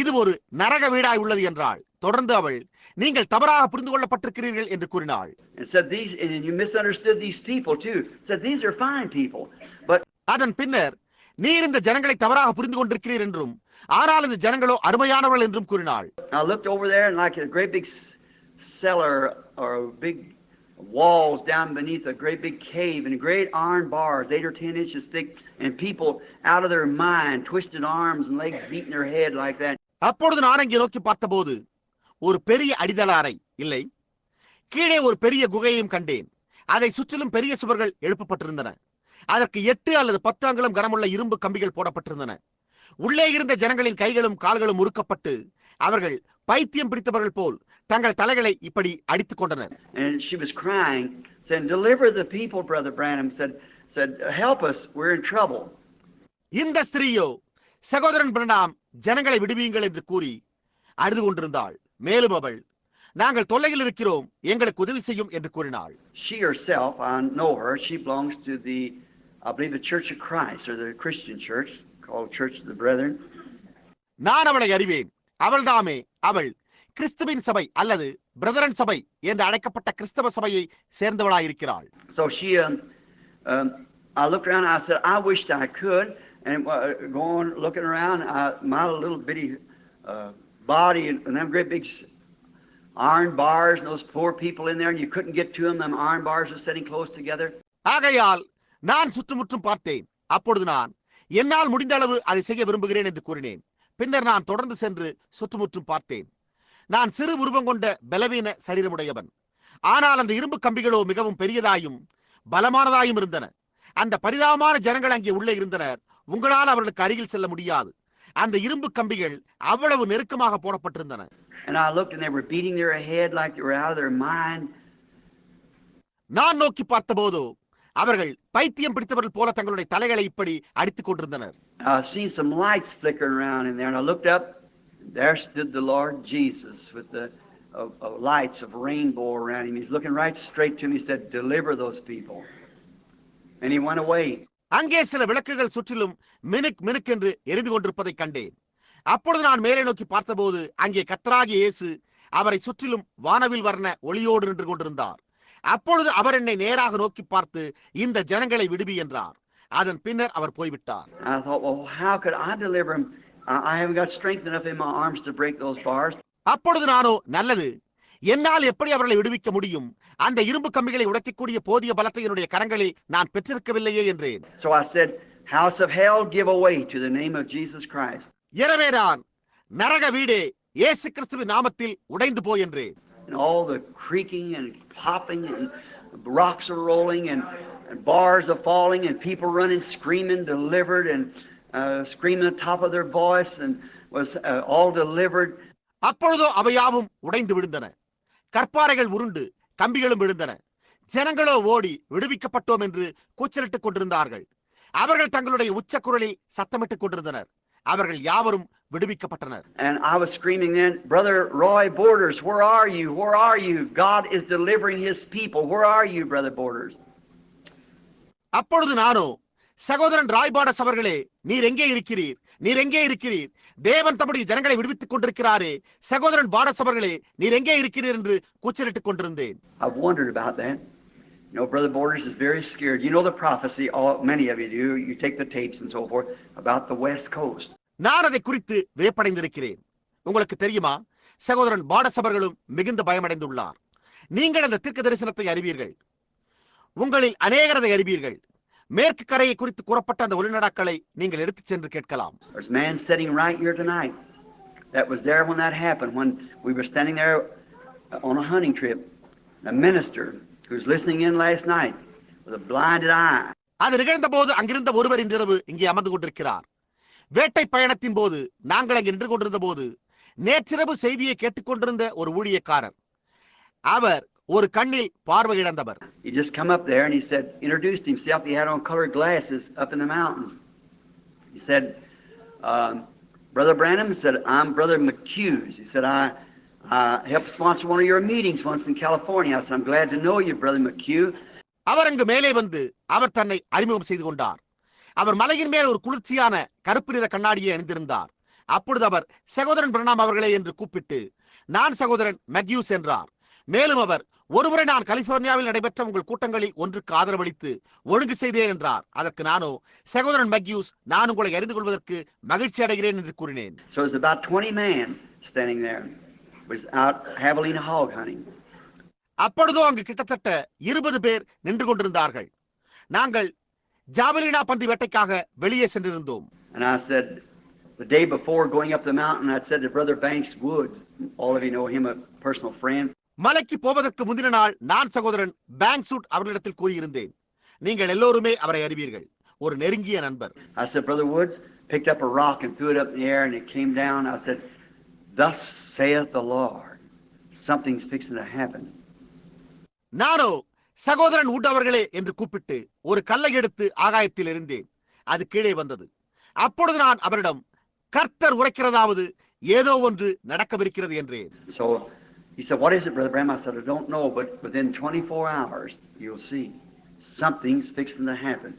இது ஒரு நரக வீடாய் உள்ளது என்றாள். தொடர்ந்து அவள், நீங்கள் தவறாக புரிந்து கொள்ளப்பட்டிருக்கிறீர்கள் என்று கூறினாள். And said these, and you misunderstood these people too. Said these are fine people. But அதன் பின்னர், நீர் இந்த ஜனங்களை தவறாக புரிந்து கொண்டிருக்கிறீர் என்றும், ஆனால் இந்த ஜனங்களோ அருமையானவர்கள் என்றும் கூறினாள். I looked over there and like a great big cellar or big walls down beneath a great big cave and great iron bars 8 or 10 inches thick and people out of their mind, twisted arms and legs beating their head like that. அப்பொழுது நான் அங்கே நோக்கி பார்த்தபோது ஒரு பெரிய அடித்தள அறை இல்லை, கீழே ஒரு பெரிய குகையையும் கண்டேன். அதை சுற்றிலும் பெரிய சுவர்கள் எழுப்பப்பட்டிருந்தன. அதற்கு 8 அல்லது 10 அங்குலம் கனமுள்ள இரும்பு கம்பிகள் போடப்பட்டிருந்தன. உள்ளே இருந்த ஜனங்களின் கைகளும் கால்களும் முறுக்கப்பட்டு அவர்கள் பைத்தியம் பிடித்தவர்கள் போல் தங்கள் தலைகளை இப்படி அடித்துக் கொண்டனர். And she was crying, saying, "Deliver the people, Brother Branham." Said, said, "Help us, we're in trouble." இந்த ஸ்திரீயோ சகோதரன் பிரணாம் ஜனங்களை விடுவியுங்கள் என்று கூறி அழுது கொண்டிருந்தாள். மேலும் அவள், நாங்கள் தொல்லையில் இருக்கிறோம், எங்களுக்கு உதவி செய்யும் என்று கூறினாள். She herself, I know her, she belongs to the, I believe, the Church of Christ, or the Christian church, called Church of the Brethren. நான் அவளை அறிவேன். அவள்தாமே அவள் கிறிஸ்துவின் சபை அல்லது பிரதரன் சபை என்று அழைக்கப்பட்ட கிறிஸ்தவ சபையை சேர்ந்தவளாயிருக்கிறாள். So she, I looked around, I said, I wished I could, and going looking around, my little bitty body and them great big iron bars and those poor people in there, and you couldn't get to them iron bars were sitting close together. ஆகையால் நான் சுற்றுமுற்றும் பார்த்தேன். அப்பொழுது நான் என்னால் முடிந்த அளவு அதை செய்ய விரும்புகிறேன் என்று கூறினேன். பின்னர் நான் தொடர்ந்து சென்று சுற்றுமுற்றும் பார்த்தேன். நான் சிறு உருவம் கொண்ட பலவீன சரீரமுடையவன். ஆனால் அந்த இரும்பு கம்பிகளோ மிகவும் பெரியதாயும் பலமானதாயும் இருந்தன. அந்த பரிதாபமான ஜனங்கள் அங்கே உள்ளே இருந்தனர். உங்களால் அவர்களுக்கு அருகில் செல்ல முடியாது. அந்த இரும்பு கம்பிகள் அவ்வளவு நெருக்கமாக போடப்பட்டிருந்தன. And I looked and they were beating their head like they were out of their mind. நான் நோக்கி பார்த்தபோது அவர்கள் பைத்தியம் பிடித்தவர்கள் போல தங்களுடைய தலைகளை இப்படி அடித்துக் கொண்டிருந்தனர். I seen some lights flickering around in there, and I looked up. There stood the Lord Jesus with the lights of rainbow around him. He's looking right straight to me. He said, "Deliver those people." And he went away. அங்கே சில விளக்குகள் சுற்றிலும் மினுக் மினுக் என்று எரிந்து கொண்டிருப்பதை கண்டேன். அப்பொழுது நான் மேலே நோக்கி பார்த்தபோது அங்கே கர்த்தராகிய இயேசு அவரை சுற்றிலும் வானவில் வர்ண ஒளியோடு நின்று கொண்டிருந்தார். அப்பொழுது அவர் என்னை நேராக நோக்கி பார்த்து, இந்த ஜனங்களை விடுவி என்றார். அதன் பின்னர் அவர் போய்விட்டார். I thought, well, how could I deliver him? I haven't got strength enough in my arms to break those bars. அப்பொழுது நானோ, நல்லது, என்னால் எப்படி அவர்களை விடுவிக்க முடியும்? அந்த இரும்பு கம்பிகளை உடைக்கக்கூடிய போதிய பலத்தை என்னுடைய கரங்களில் நான் பெற்றிருக்கவில்லையே என்றேன். So I said, "House of hell, give away to the name of Jesus Christ." எனவே நான், நரக வீடே, இயேசு கிறிஸ்துவின் நாமத்தில் உடைந்து போய் என்றேன். And all the creaking and popping and rocks are rolling and bars are falling and people running, screaming, delivered, and screaming at the top of their voice, and was all delivered. அப்பொழுதோ அவையாவும் உடைந்து விழுந்தன. கற்பாறைகள் உருண்டு கம்பிகளும் விழுந்தன. ஜனங்களோ ஓடி விடுவிக்கப்பட்டோம் என்று கூச்சலிட்டுக் கொண்டிருந்தார்கள். அவர்கள் தங்களுடைய உச்ச குரலில் சத்தமிட்டுக் கொண்டிருந்தனர். அவர்கள் யாவரும் விடுவிக்கப்பட்டனர். And I was screaming then, "Brother Roy Borders, where are you? Where are you? God is delivering his people. Where are you, Brother Borders?" அப்பொழுது நானோ, சகோதரன் ராய்பாடஸ் அவர்களே, நீர் எங்கே இருக்கிறீர்? நீர் எங்கே இருக்கிறீர்? தேவன் தம்முடைய ஜனங்களை விடுவித்துக் கொண்டிருக்கிறாரே. சகோதரன் பாடஸ் அவர்களே, நீர் எங்கே இருக்கிறீர் என்று கூச்சலிட்டுக் கொண்டிருந்தேன். I've wondered about that. You know, Brother Borders is very scared. You know the prophecy, many of you do. You take the tapes and so forth about the West Coast. நான் அதை குறித்து வியப்படைந்திருக்கிறேன். உங்களுக்கு தெரியுமா, சகோதரன் பாடஸ் அவர்களும் மிகுந்த பயமடைந்துள்ளார். நீங்கள் அந்த தீர்க்க தரிசனத்தை அறிவீர்கள். உங்களில் அநேகர் அதை அறிவீர்கள். மேற்கு கரையை குறித்து கூறப்பட்ட அந்த ஒளிநடாக்களை நீங்கள் எடுத்துச் சென்று கேட்கலாம். There's a man sitting right here tonight that was there when that happened, when we were standing there on a hunting trip. A minister who was listening in last night with a blinded eye. அது நிகழ்ந்த போது அங்கிருந்த ஒருவர் இன்றிரவு இங்கே அமர்ந்து கொண்டிருக்கிறார். வேட்டை பயணத்தின் போது நாங்கள் அங்கே நின்று கொண்டிருந்த போது நேற்றிரவு செய்தியை கேட்டுக்கொண்டிருந்த ஒரு ஊழியக்காரர். அவர் ஒரு கண்ணில் பார்வை இழந்தவர். He just come up there and he said, introduced himself. He had on colored glasses up in the mountains. He said, "Brother Branham," said, "I'm Brother McHughes." He said, I helped sponsor one of your meetings once in California." I said, "I'm glad to know you, Brother McHugh." அவர் அங்கு மேலே வந்து அவர் தன்னை அறிமுகம் செய்து கொண்டார். அவர் மலையின் மேல் ஒரு குளிர்ச்சியான கருப்பு நிற கண்ணாடியை அணிந்திருந்தார். அப்பொழுது அவர், சகோதரன் பிரணாம் அவர்களே என்று கூப்பிட்டு, நான் சகோதரன் மெக்யூஸ் என்றார். மேலும் அவர், ஒருமுறை நான் கலிபோர்னியாவில் நடைபெற்ற உங்கள் கூட்டங்களில் ஒன்றுக்கு ஆதரவளித்து ஒழுங்கு செய்தேன் என்றார். அதற்கு நானோ, சகோதரன் மெக்யூஸ், நான் உங்களை அறிந்து கொள்வதற்கு மகிழ்ச்சி அடைகிறேன் என்று கூறினேன். So there's about 20 men standing there. Was out javelina hog hunting. அப்பொழுதோ அங்கு கிட்டத்தட்ட 20 பேர் நின்று கொண்டிருந்தார்கள். நாங்கள் ஜாவலினா பன்றி வேட்டைக்காக வெளியே சென்றிருந்தோம். And I said, the day before going up the mountain, I said to Brother Banks Woods, all of you know him, a personal friend. மலைக்கு போவதற்கு முந்தின நாள் நான் சகோதரன் பேங்க்சூட் அவர்களிடத்தில் கூறியிருந்தேன். நீங்கள் எல்லோருமே அவரை அறிவீர்கள், ஒரு நெருங்கிய நண்பர். I said, Brother Woods picked up a rock and threw it up in the air and it came down. I said, "Thus saith the Lord." Something's fixing to happen. நானோ, சகோதரன் உட் அவர்களே என்று கூப்பிட்டு ஒரு கல்லை எடுத்து ஆகாயத்தில் எறிந்தேன். அது கீழே வந்தது. அப்பொழுது நான் அவரிடம், கர்த்தர் உரைக்கிறதாவது ஏதோ ஒன்று நடக்கவிருக்கிறது என்றேன். So he said, "What is it, Brother Branham?" I said, "I don't know, but within 24 hours you'll see something's fixing to happen.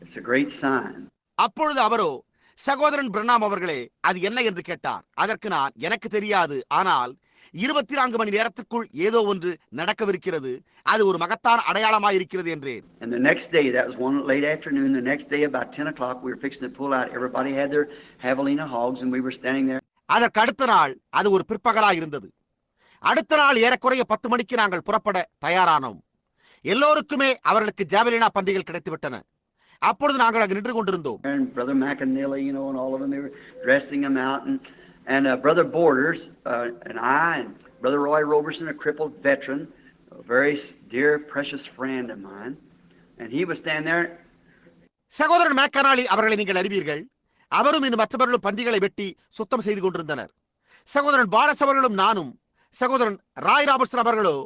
It's a great sign." அப்பொழுது அவரோ, சகோதரன் பிரணாம் அவர்களே, அது என்ன என்று கேட்டார். அதற்கு நான், எனக்கு தெரியாது, ஆனால் 24 மணி நேரத்துக்குள் ஏதோ ஒன்று நடக்கவிருக்கிறது, அது ஒரு மகத்தான அடையாளமாய் இருக்கிறது என்றேன். And the next day, that was one late afternoon, the next day about 10 o'clock, we were fixing to pull out. Everybody had their javelina hogs and we were standing there. அதற்கு அடுத்த நாள் அது ஒரு பிற்பகலாய் இருந்தது. அடுத்த நாள் ஏறக்குறைய 10 மணிக்கு நாங்கள் புறப்பட தயாரானோம். எல்லோருக்குமே அவர்களுக்கு ஜாவலினா பன்றிகள் கிடைத்துவிட்டன. அப்பொழுது நாங்கள் அங்கு நின்று கொண்டிருந்தோம். And Brother McAnally, and all of them, they were dressing them out, and Brother Borders and I, and Brother Roy Roberson, a crippled veteran, a very dear, precious friend of mine, and he was standing there. சகோதரன் மேக்கனாலி அவர்களை நீங்கள் அறிவீர்கள். அவரும் இன்னும் மற்றவர்களும் பன்றிகளை வெட்டி சுத்தம் செய்து கொண்டிருந்தனர். சகோதரன் பாரஸ் அவர்களும் நானும். சகோதரன் ராய் ராபர்ட்சன் அவர்களோ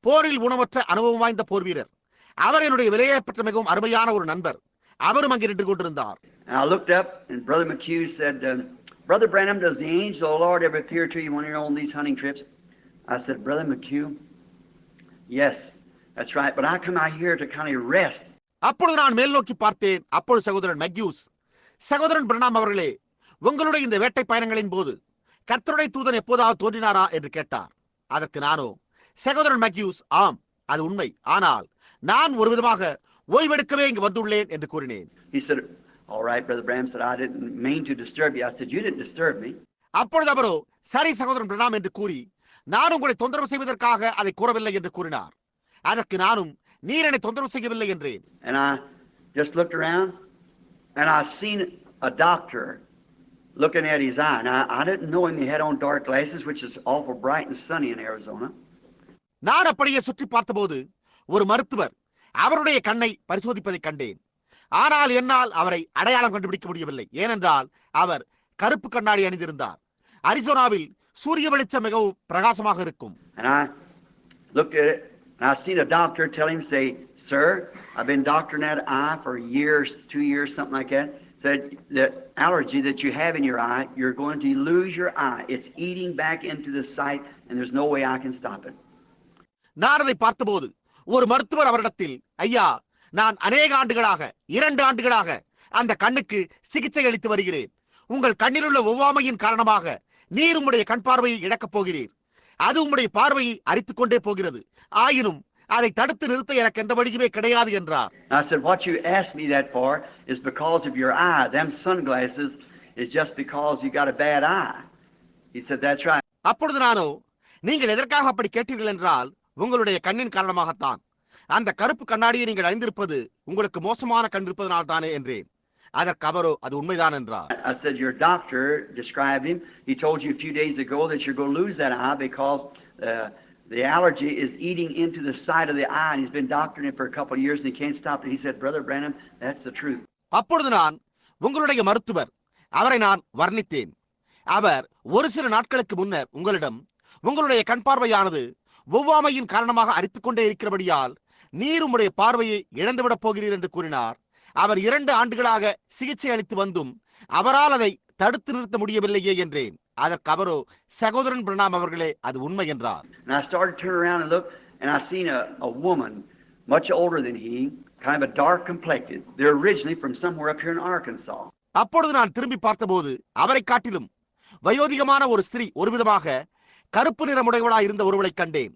போரில் உணவற்ற அனுபவம் வாய்ந்த போர் வீரர். அவர் என்னுடைய விலையேற்பட்ட மிகவும் அருமையான ஒரு நண்பர். அவரும் அங்கே நின்று கொண்டிருந்தார். I looked up and Brother McHugh said, "Brother Branham, does the angel of the Lord ever appear to you when you're on these hunting trips?" I said, "Brother McHugh, yes, that's right, but I come out here to kind of rest." அப்பொழுது நான் மேல் நோக்கி பார்த்தேன். அப்பொழுது சகோதரன் மெக்யூஸ், சகோதரன் பிரணாம் அவர்களே, உங்களுடைய இந்த வேட்டை பயணங்களின் போது கர்த்தருடைய தூதன் எப்போதாவது தோன்றினாரா என்று கேட்டார். அதற்கு நானோ, சகோதரன் மெக்யூஸ், ஆம், அது உண்மை, ஆனால் நான் ஒரு விதமாக ஓய்வெடுக்கவே இங்கு வந்துள்ளேன் என்று கூறினேன். He said, "All right, Brother Branham," said, "I didn't mean to disturb you." I said, "You didn't disturb me." அப்பொழுது அவரோ, சரி சகோதரன் பிரணாம் என்று கூறி, நான் உங்களை தொந்தரவு செய்வதற்காக அதை கூறவில்லை என்று கூறினார். அதற்கு நானும், நீர் என்னை தொந்தரவு செய்யவில்லை என்றேன். And I just looked around and I seen a doctor looking at his eye. Now, I didn't know him. He had on dark glasses, which is awful bright and sunny in Arizona. நான் அப்படியே சுற்றி பார்த்தபோது ஒரு மருத்துவர் அவருடைய கண்ணை பரிசோதிப்பதை கண்டேன். ஆனால் என்னால் அவரை அடையாளம் கண்டுபிடிக்க முடியவில்லை. ஏனென்றால் அவர் கருப்பு கண்ணாடி அணிந்திருந்தார். அரிசோனாவில் சூரிய வெளிச்சம் மிகவும் பிரகாசமாக இருக்கும். And I looked at it and I seen a doctor tell him, say, "Sir, I've been doctoring that eye for years, 2 years, something like that. Said the allergy that you have in your eye, you're going to lose your eye. It's eating back into the sight and there's no way I can stop it." நான் அதை பார்த்தபோது ஒரு மருத்துவர் அவரிடத்தில், ஐயா, நான் அநேக ஆண்டுகளாக 2 ஆண்டுகளாக அந்த கண்ணுக்கு சிகிச்சை அளித்து வருகிறேன். உங்கள் கண்ணில் உள்ள ஒவ்வாமையின் காரணமாக நீர் உம்முடைய கண் பார்வையை இழக்கப் போகிறீர். அது உம்முடைய பார்வையை அரித்துக் கொண்டே போகிறது. ஆயினும் அதை தடுத்து நிறுத்த எனக்கு எந்த வழியுமே கிடையாது என்றார். I said, "What you asked me that for is because of your eye. Them sunglasses is just because you got a bad eye." He said, "That's right." அப்பொழுது நானோ, நீங்கள் எதற்காக அப்படி கேட்டீர்கள் என்றால், உங்களுடைய கண்ணின் காரணமாகத்தான். அந்த கருப்பு கண்ணாடியை நீங்கள் அணிந்திருப்பது உங்களுக்கு மோசமான கண் இருப்பதனால் தானே என்றேன். அதற்கு அவரோ, அது உண்மைதான் என்றார். I said, "Your doctor described him. He told you a few days ago that you're going to lose that eye because the allergy is eating into the side of the eye, and he's been doctoring it for a couple of years and he can't stop it." He said, "Brother Branham, that's the truth." அப்பொழுது நான், உங்களுடைய மருத்துவர், அவரை நான் வர்ணித்தேன். அவர் ஒரு சில நாட்களுக்கு முன்னர் உங்களிடம், உங்களுடைய கண் பார்வையானது ஒவ்வாமையின் காரணமாக அரித்துக் கொண்டே இருக்கிறபடியால் நீர் உம்முடைய பார்வையை இழந்துவிடப் போகிறீர் என்று கூறினார். அவர் 2 ஆண்டுகளாக சிகிச்சை அளித்து வந்தும் அவரால் அதை தடுத்து நிறுத்த முடியவில்லையே என்றேன். அதற்கு அவரோ, சகோதரன் பிரணாம் அவர்களே, அது உண்மை என்றார். And I started to turn around and look, and I seen a woman much older than he, kind of a dark complected. They're originally from somewhere up here in Arkansas. அப்பொழுது நான் திரும்பி பார்த்தபோது அவரை காட்டிலும் வயோதிகமான ஒரு ஸ்திரீ ஒருவிதமாக கருப்பு நிறமுடையவளாய் இருந்த ஒருவளை கண்டேன்.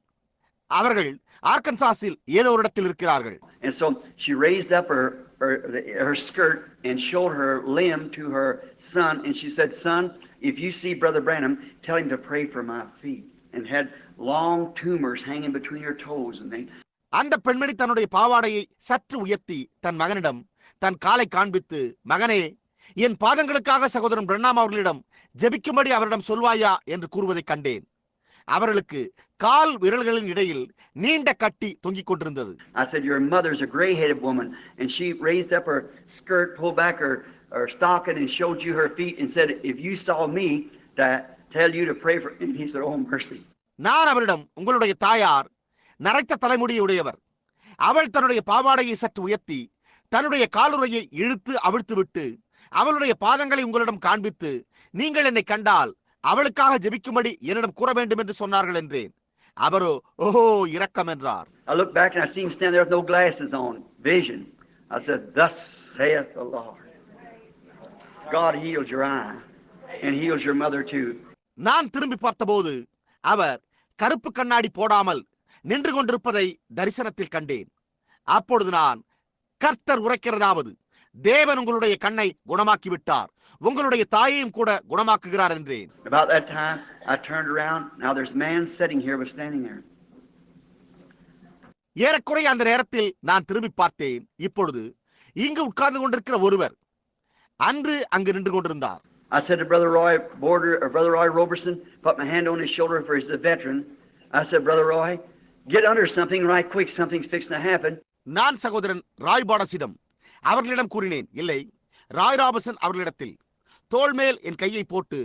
அவர்கள் ஆர்கன்சாஸில் ஏதோ ஒரு இடத்தில் இருக்கிறார்கள். And so she raised up her skirt and showed her limb to her son, and she said, "Son, if you see Brother Branham, tell him to pray for my feet." And had long tumors hanging between her toes and things. அந்த பெண்மணி தன்னுடைய பாவாடையை சற்று உயர்த்தி தன் மகனிடம் தன் காலை காண்பித்து, மகனே, என் பாதங்களுக்காக சகோதரன் பிரணாம் அவர்களிடம் ஜெபிக்கும்படி அவரிடம் சொல்வாயா என்று கூறுவதை கண்டேன். அவர்களுக்கு கால் விரல்களின் இடையில் நீண்ட கட்டி தொங்கிக் கொண்டிருந்தது. I said, "Your mother's a gray-headed woman," and she raised up her skirt, pulled back her stocking, and showed you her feet, and said, "If you saw me, to tell you to pray for." And he said, "Oh mercy." நான் அவரிடம், உங்களுடைய தாயார் நரைத்த தலைமுடியுடையவர், அவள் தன்னுடைய பாவாடையை சற்று உயர்த்தி தன்னுடைய காலுறையை இழுத்து அவிழ்த்துவிட்டு அவளுடைய பாதங்களை உங்களிடம் காண்பித்து, நீங்கள் என்னை கண்டால் அவளுக்காக ஜெபிக்கும்படி என்னிடம் கூற வேண்டும் என்று சொன்னார்கள் என்றேன். அவரோ ஓஹோ இரக்கம் என்றார். I looked back and I seen him stand there with no glasses on, vision. I said, "Thus saith the Lord." God heals your eye and heals your mother too. நான் திரும்பி பார்த்தபோது அவர் கருப்பு கண்ணாடி போடாமல் நின்று கொண்டிருப்பதை தரிசனத்தில் கண்டேன். அப்பொழுது நான், கர்த்தர் உரைக்கிறதாவது, தேவன் உங்களுடைய கண்ணை குணமாக்கி விட்டார், உங்களுடைய தாயையும் கூட குணமாக்குகிறார் என்றேன். About that time I turned around. Now there's a man sitting here was standing there. ஏறக்குறைய அந்த நேரத்தில் நான் திரும்பி பார்த்தேன். இப்பொழுது இங்கு உட்கார்ந்து கொண்டிருக்கிற ஒருவர் அன்று அங்கு நின்று கொண்டிருந்தார். I said to Brother Roy Brother Roy Roberson, put my hand on his shoulder for he's a veteran. I said, "Brother Roy, get under something right quick. Something's fixing to happen." நான் சகோதரன் ராய் பாடஸிடம் அவர்களிடம் கூறினேன். இல்லை, ராய் ராபர்சன் அவர்களிடத்தில் தோள் மேல் என் கையை போட்டு,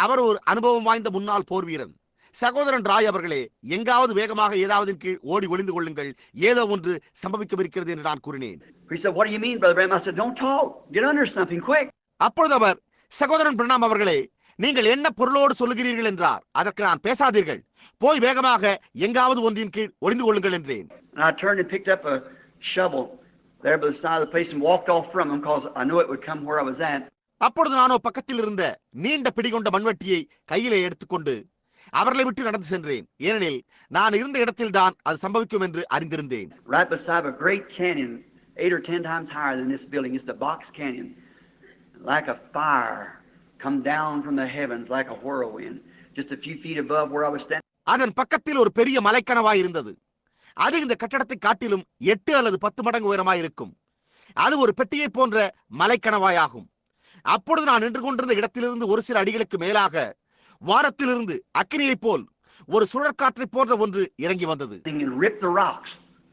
அவர் ஒரு அனுபவம் வாய்ந்த முன்னாள் போர் வீரன். சகோதரன் ராய் அவர்களே, எங்காவது வேகமாக ஏதாவது கீழ் ஓடி ஒளிந்து கொள்ளுங்கள், ஏதோ ஒன்று சம்பவிக்கவிருக்கிறது என்று நான் கூறினேன். He said, "What do you mean, Brother Branham?" I said, "Don't talk. Get under something quick." அப்பொழுது அவர், சகோதரன் பிரணாம் அவர்களே, நீங்கள் என்ன பொருளோடு சொல்லுகிறீர்கள் என்றார். அதற்கு நான், பேசாதீர்கள், போய் வேகமாக எங்காவது ஒன்றின் கீழ் ஒளிந்து கொள்ளுங்கள் என்றேன். And I turned and picked up a shovel there by the side of the place and walked off from him because I knew it would come where I was at. அப்பொழுது நானோ பக்கத்தில் இருந்த நீண்ட பிடிகொண்ட மண்வெட்டியை கையிலே எடுத்துக்கொண்டு அவர்களை விட்டு நடந்து சென்றேன். ஏனெனில் நான் இருந்த இடத்தில் தான் அது சம்பவிக்கும் என்று அறிந்திருந்தேன். Right beside a great canyon, 8 or 10 times higher than this building. It's the Box Canyon. Like a fire come down from the heavens like a whirlwind. Just a few feet above where I was standing. அதன் பக்கத்தில் ஒரு பெரிய மலைக்கணவாய் இருந்தது. அது இந்த கட்டடத்தை காட்டிலும் 8 அல்லது 10 மடங்கு உயரமாய் இருக்கும். அது ஒரு பெட்டியை போன்ற மலைக்கணவாயாகும். அப்பொழுது நான் நின்று கொண்டிருந்த இடத்திலிருந்து ஒரு சில அடிகளுக்கு மேலாக வானத்திலிருந்து அக்கினியை போல் ஒரு சுழற்காற்றை போன்ற ஒன்று இறங்கி வந்தது. And ripped the rocks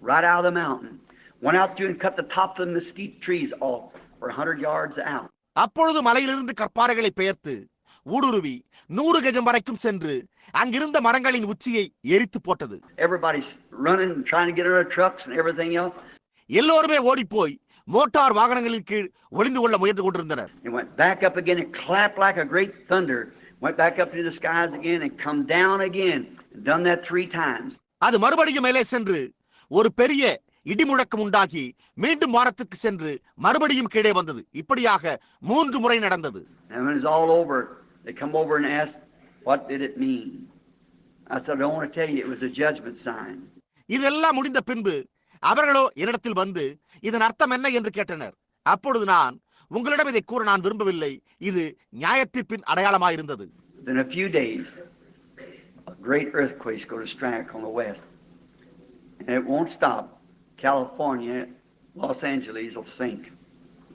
right out of the mountain. Went out through and cut the tops of the mesquite trees off for 100 yards out. அப்பொழுது மலையிலிருந்து கற்பாறைகளை பெயர்த்து ஊடுருவி 100 கஜம் வரைக்கும் சென்று அங்கிருந்த மரங்களின் உச்சியை எரித்து போட்டது. Everybody's running and trying to get out of trucks and everything else. எல்லோருமே ஓடிப்போய் மோட்டார் வாகனங்களின் கீழ் ஒளிந்து கொள்ள முயன்று கொண்டிருந்தனர். It went back up again and clapped like a great thunder. Went back up to the skies again and come down again. And done that 3 times. அது மறுபடியும் மேலே சென்று ஒரு பெரிய இடிமுழக்கம் உண்டாகி மீண்டும் வானத்துக்கு சென்று மறுபடியும் கீழே வந்தது. இப்படியாக 3 முறை நடந்தது. And when it's all over, they come over and ask, "What did it mean?" I said, "I don't want to tell you. It was a judgment sign." இதெல்லாம் முடிந்த பின்பு அவர்களோ என்னிடத்தில் வந்து இதன் அர்த்தம் என்ன என்று கேட்டனர். அப்பொழுது நான், உங்களிடம் இதை கூற நான் விரும்பவில்லை, இது நியாயத்தீர்ப்பின் அடையாளமாயிருந்தது. In a few days, a great earthquake is going to strike on the west, and it won't stop. California, Los Angeles will sink.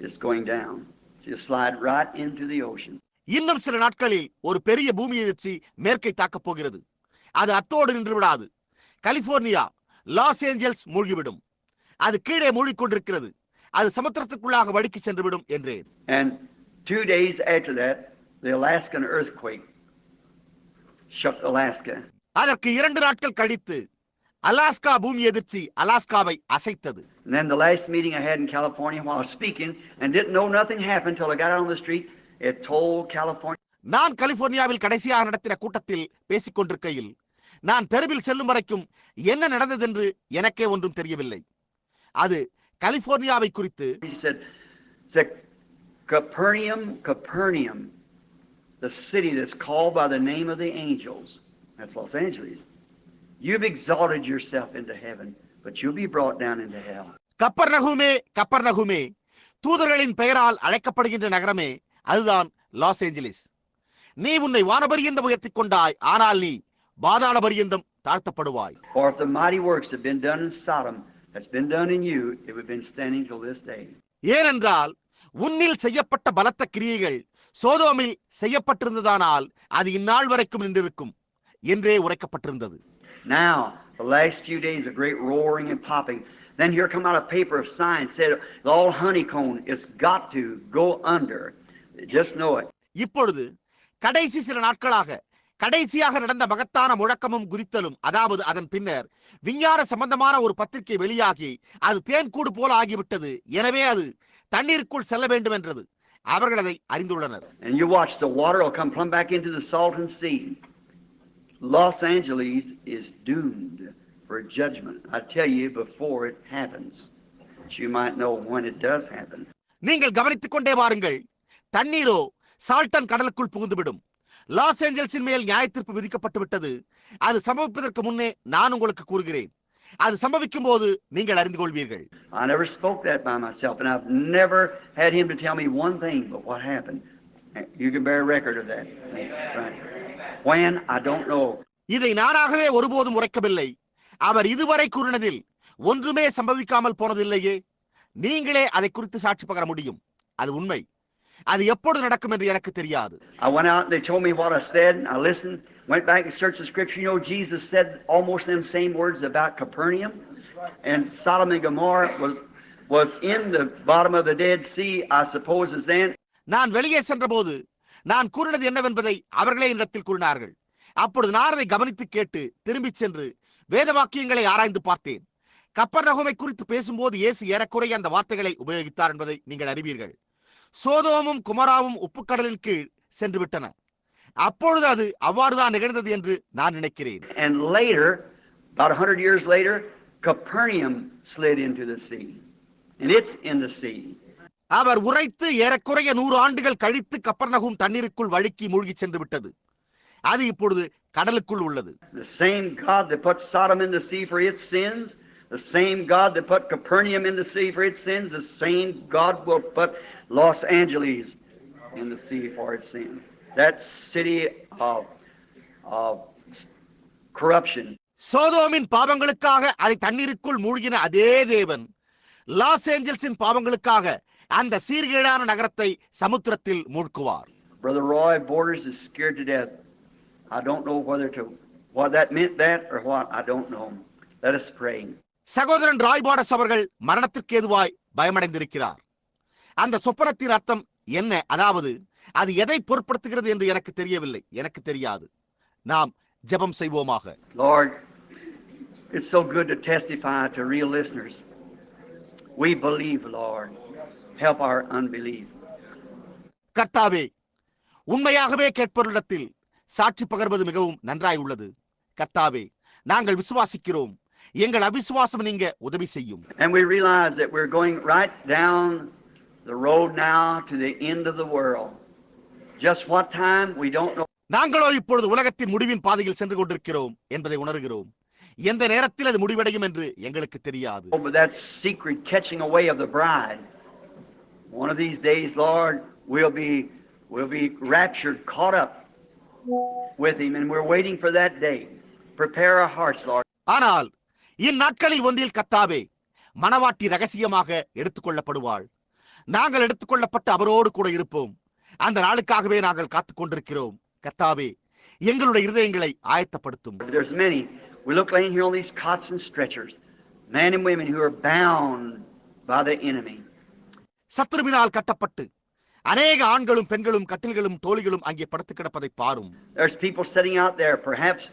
It's going down. It'll slide right into the ocean. இன்னும் சில நாட்களில் ஒரு பெரிய பூமி எதிர்ச்சி மேற்கை தாக்கப் போகிறது. அது அத்தோடு நின்று விடாது. கலிபோர்னியா, லாஸ் ஏஞ்சல்ஸ் மூழ்கிவிடும். அது கீழே மூழ்கிக்கொண்டிருக்கிறது. அது சமுத்திரத்துக்குள்ளாக வடிக்கு சென்றுவிடும் என்றேன். And 2 days after that, the Alaskan earthquake shook Alaska. அதற்கு 2 நாட்கள் கழித்து அலாஸ்கா பூமி எதிர்ச்சி அலாஸ்காவை அசைத்தது. And then the last meeting I had in California while I was speaking and didn't know nothing happened until I got out on the street, it told California. நான் கலிபோர்னியாவில் கடைசியாக நடத்தின கூட்டத்தில் பேசிக் கொண்டிருக்கையில் நான் தெருவில் செல்லும் வரைக்கும் என்ன நடந்தது என்று எனக்கே ஒன்றும் தெரியவில்லை. அது கலிபோர்னியாவை குறித்து, He said, Capernaum, the city that's called by the name of the angels, that's Los Angeles. You've exalted yourself into heaven, but you'll be brought down into hell. கப்பர்நகூமே, கப்பர்நகூமே, தூதர்களின் பெயரால் அழைக்கப்படுகின்ற நகரமே, அதுதான் லாஸ் ஏஞ்சலிஸ். நீ உன்னை வானபரியந்தம் உயர்த்திக் கொண்டாய், ஆனால் நீ பாதாள பரியந்தம் தாழ்த்தப்படுவாய். For if the mighty works have been done in Sodom, that's been done in you, it would have been standing till this day. ஏனென்றால் உன்னில் செய்யப்பட்ட பலத்த கிரியைகள் சோதோமில் செய்யப்பட்டிருந்ததானால் அது இந்நாள் வரைக்கும் நின்றிருக்கும் என்றே உரைக்கப்பட்டிருந்தது. Now, the last few days of great roaring and popping. Then here come out a paper of science said all honeycomb it's got to go under. Just know it. இப்பொழுது கடைசி சில நாட்களாக கடைசியாக நடந்த மகத்தான முழக்கமும் குதித்தலும், அதாவது அதன் பின்னர் விஞ்ஞான சம்பந்தமான ஒரு பத்திரிகை வெளியாகி அது தேன்கூடு போல ஆகிவிட்டது, எனவே அது தண்ணீருக்குள் செல்ல வேண்டும் என்றது. அவர்கள் அதை அறிந்துள்ளனர். And you watch, the water will come plumb back into the Salton Sea. Los Angeles is doomed for judgment. I tell you, before it happens, that you might know when it does happen. நீங்கள் கவனித்துக் கொண்டே வாருங்கள். தண்ணீரோ சால்டன் கடலுக்குள் புகுந்துவிடும். லாஸ் ஏஞ்சல்ஸின் மேல் நியாயத்தீர்ப்பு விதிக்கப்பட்டு விட்டது. அது சம்பவிப்பதற்கு முன்னே நான் உங்களுக்கு கூறுகிறேன், அது சம்பவிக்கும் போது நீங்கள் அறிந்து கொள்வீர்கள். I never spoke that by myself, and I've never had him to tell me one thing but what happened. You can bear record of that. Right. When, I don't know. இதை நானாகவே ஒருபோதும் உரைக்கவில்லை. அவர் இதுவரை கூறினதில் ஒன்றுமே சம்பவிக்காமல் போனதில்லையே. நீங்களே அதை குறித்து சாட்சி பகர முடியும். அது உண்மை. அது எப்பொழுது நடக்கும் என்று எனக்கு தெரியாது. I went out and they told me what I said, and I listened, went back and searched the scripture. You know, Jesus said almost them same words about Capernaum, and Sodom and Gomorrah was in the bottom of the Dead Sea, I suppose, as then. நான் வெளியே சென்றபோது நான் கூறினது என்னவென்பதை அவர்களே என்னிடத்தில் கூறினார்கள். அப்பொழுது நான் அதை கவனித்து கேட்டு திரும்பி சென்று வேத வாக்கியங்களை ஆராய்ந்து பார்த்தேன். கப்பர்நகூமை குறித்து பேசும்போது இயேசு ஏறக்குறைய அந்த வார்த்தைகளை உபயோகித்தார் என்பதை நீங்கள் அறிவீர்கள். சோதோமும் குமராவும் உப்புக்கடலின் கீழ் சென்று விட்டன. அப்பொழுது அது அவ்வாறுதான் நிகழ்ந்தது என்று நான் நினைக்கிறேன். And later, about 100 years later, Capernaum slid into the sea, and it's in the sea. அவர் உரைத்து ஏறக்குறைய 100 ஆண்டுகள் கழித்து கப்பர்நகூம் தண்ணீருக்குள் வழுக்கி மூழ்கி சென்று விட்டது. அது இப்பொழுது கடலுக்குள் உள்ளது. The same God that put Sodom in the sea for its sins, the same God that put Capernaum in the sea for its sins, the same God will put Los Angeles in the sea for its sins. That city of corruption. சோதோமின் பாவங்களுக்காக அதை தண்ணீருக்குள் மூழ்கின அதே தேவன் லாஸ் ஏஞ்சல்ஸின் பாவங்களுக்காக அந்த சீர்கேடான நகரத்தை சமுத்திரத்தில் மூழ்குவார். Brother Roy Borders is scared to death. I don't know what that meant, that or what. I don't know. Let us pray. சகோதரன் ராய் போர்டஸ் அவர்கள் மரணத்திற்கு ஏதுவாய் பயமடைந்திருக்கிறார். அந்த சொப்பனத்தின் அர்த்தம் என்ன, அதாவது அது எதை பொருட்படுத்துகிறது என்று எனக்கு தெரியவில்லை, எனக்கு தெரியாது. நாம் ஜெபம் செய்வோமாக. Lord, it's so good to testify to real listeners. We believe, Lord. Help our unbelief. கர்த்தாவே, உண்மையாகவே கேட்பவரிடத்தில் சாட்சி பகர்வது மிகவும் நன்றாய் உள்ளது. கர்த்தாவே, நாங்கள் விசுவாசிக்கிறோம், எங்கள் அவிசுவாசம் நீங்க உதவி செய்யும். And we realize that we're going right down the road now to the end of the world. Just what time we don't know. நாங்களோ இப்பொழுது உலகத்தின் முடிவின் பாதையில் சென்று கொண்டிருக்கிறோம் என்பதை உணர்கிறோம். எந்த நேரத்தில் அது முடிவடையும் என்று எங்களுக்கு தெரியாது. But that secret catching away of the bride. One of these days, Lord, we'll be raptured, caught up with him, and we're waiting for that day. Prepare our hearts, Lord. ஆனால் இந்நாட்களில் ஒன்றில் கர்த்தாவே, மணவாட்டி ரகசியமாக எடுத்துக்கொள்ளப்படுவாள். நாங்கள் எடுத்துக்கொள்ளப்பட்டு அவரோடு கூட இருப்போம். அந்த நாளுக்காகவே நாங்கள் காத்துக் கொண்டிருக்கிறோம். கர்த்தாவே, எங்களுடைய இருதயங்களை ஆயத்தப்படுத்தும். There's many. We look laying here on these cots and stretchers, men and women who are bound by the enemy. சத்துருவினால் கட்டப்பட்டு அநேக ஆண்களும் பெண்களும் கட்டில்களும் தோளிகளும் அங்கே படுத்து கிடப்பதை பாரும். There's people sitting out there. Perhaps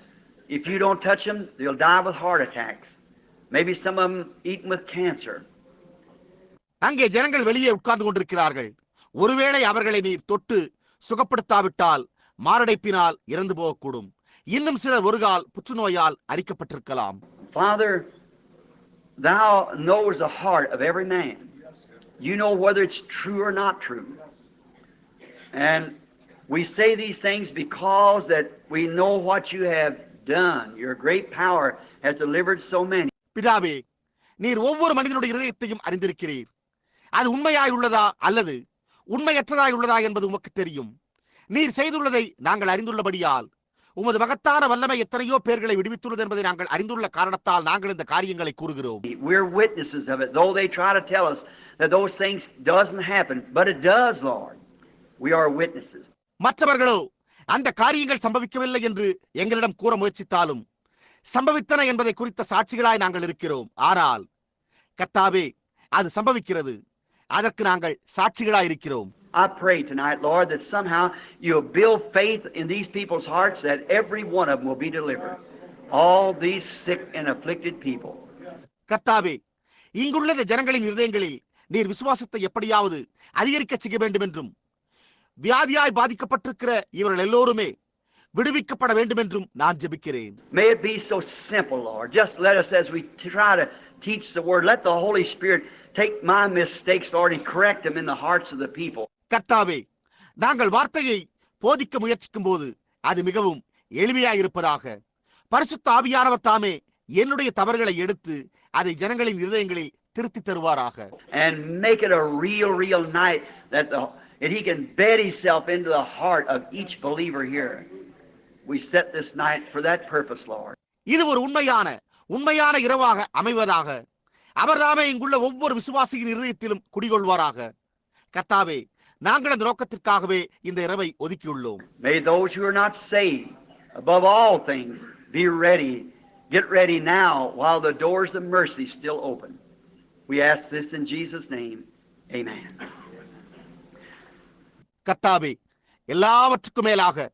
if you don't touch them, they'll die with heart attacks. Maybe some of them eaten with cancer. அங்கே ஜனங்கள் வெளியே உட்கார்ந்து கொண்டிருக்கிறார்கள். ஒருவேளை அவர்களை நீர் தொட்டு சுகப்படுத்தாவிட்டால் மாரடைப்பினால் இறந்து போகக்கூடும். இன்னும் சிலர் ஒருகால் புற்றுநோயால் அரிக்கப்பட்டிருக்கலாம். Father, thou knows the heart of every man. You know whether it's true or not true. And we say these things because that we know what you have done. Your great power has delivered so many. பிதாவே, நீர் ஒவ்வொரு மனிதனுடைய இதயத்தையும் அறிந்திருக்கிறீர். அது உண்மையாய் உள்ளதா அல்லது உண்மையற்றதாய் உள்ளதா என்பது உமக்கு தெரியும். நீர் செய்துள்ளதை நாங்கள் அறிந்துள்ளபடியால் உமது மகத்தான வல்லமை எத்தனையோ பேர்களை விடுவித்துள்ளது என்பதை நாங்கள் அறிந்துள்ள காரணத்தால் நாங்கள் இந்த காரியங்களை கூறுகிறோம். We're witnesses of it, though they try to tell us that those things doesn't happen, but it does, Lord. We are witnesses. மற்றவர்களோ அந்த காரியங்கள் சம்பவிக்கவில்லை என்று எங்களிடம் கூற முயற்சித்தாலும் சம்பவித்தன என்பதை குறித்த சாட்சிகளாய் நாங்கள் இருக்கிறோம். ஆனால் கர்த்தாவே, அது சம்பவிக்கிறது. அதற்கு நாங்கள் சாட்சிகளாய் இருக்கிறோம். I pray tonight, Lord, that somehow you'll build faith in these people's hearts that every one of them will be delivered. All these sick and afflicted people. கர்த்தாவே, இங்குள்ள இந்த ஜனங்களின் இருதயங்களில் நீர் விசுவாசத்தை எப்படியாவது அதிகரிக்க செய்ய வேண்டும் என்றும், வியாதியாய் பாதிக்கப்பட்டிருக்கிற இவர்கள் எல்லோருமே விடுவிக்கப்பட வேண்டும் என்றும் நான் ஜெபிக்கிறேன். May it be so simple, Lord. Just let us, as we try to teach the Word, let the Holy Spirit take my mistakes, Lord, and correct them in the hearts of the people. கர்த்தாவே, நாங்கள் வார்த்தையை போதிக்க முயற்சிக்கும் போது அது மிகவும் எளிமையாய் இருப்பதாக. பரிசுத்த ஆவியானவர் தாமே என்னுடைய தவறுகளை எடுத்து அதை ஜனங்களின் இருதயங்களில் திருத்தி தருவாராக. And make it a real night that he can bed himself into the heart of each believer here. We set this night for that purpose, Lord. இது ஒரு உண்மையான இரவாக அமைவதாக. அவர்தாமே இங்குள்ள ஒவ்வொரு விசுவாசியின் இருதயத்திலும் குடிகொள்வாராக. கர்த்தாவே, நாங்கள் அந்த நோக்கத்திற்காகவே இந்த இரவை ஒதுக்கியுள்ளோம். May those who are not saved, above all things, be ready. Get ready now while the doors of mercy still open. We ask this in Jesus' name. Amen. கர்த்தாவே, எல்லாவற்றுக்கும் மேலாக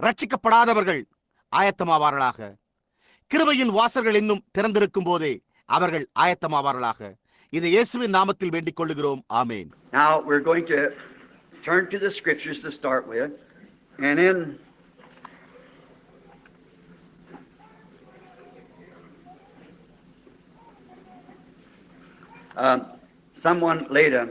ரட்சிக்கப்படாதவர்கள் ஆயத்தமாவார்களாக. கிருபையின் வாசல்கள் இன்னும் திறந்திருக்கும் போதே அவர்கள் ஆயத்தமாவார்களாக. இதை இயேசுவின் நாமத்தில் வேண்டிக் கொள்ளுகிறோம். ஆமென். Now we're going to turn to the scriptures to start with, and then someone laid a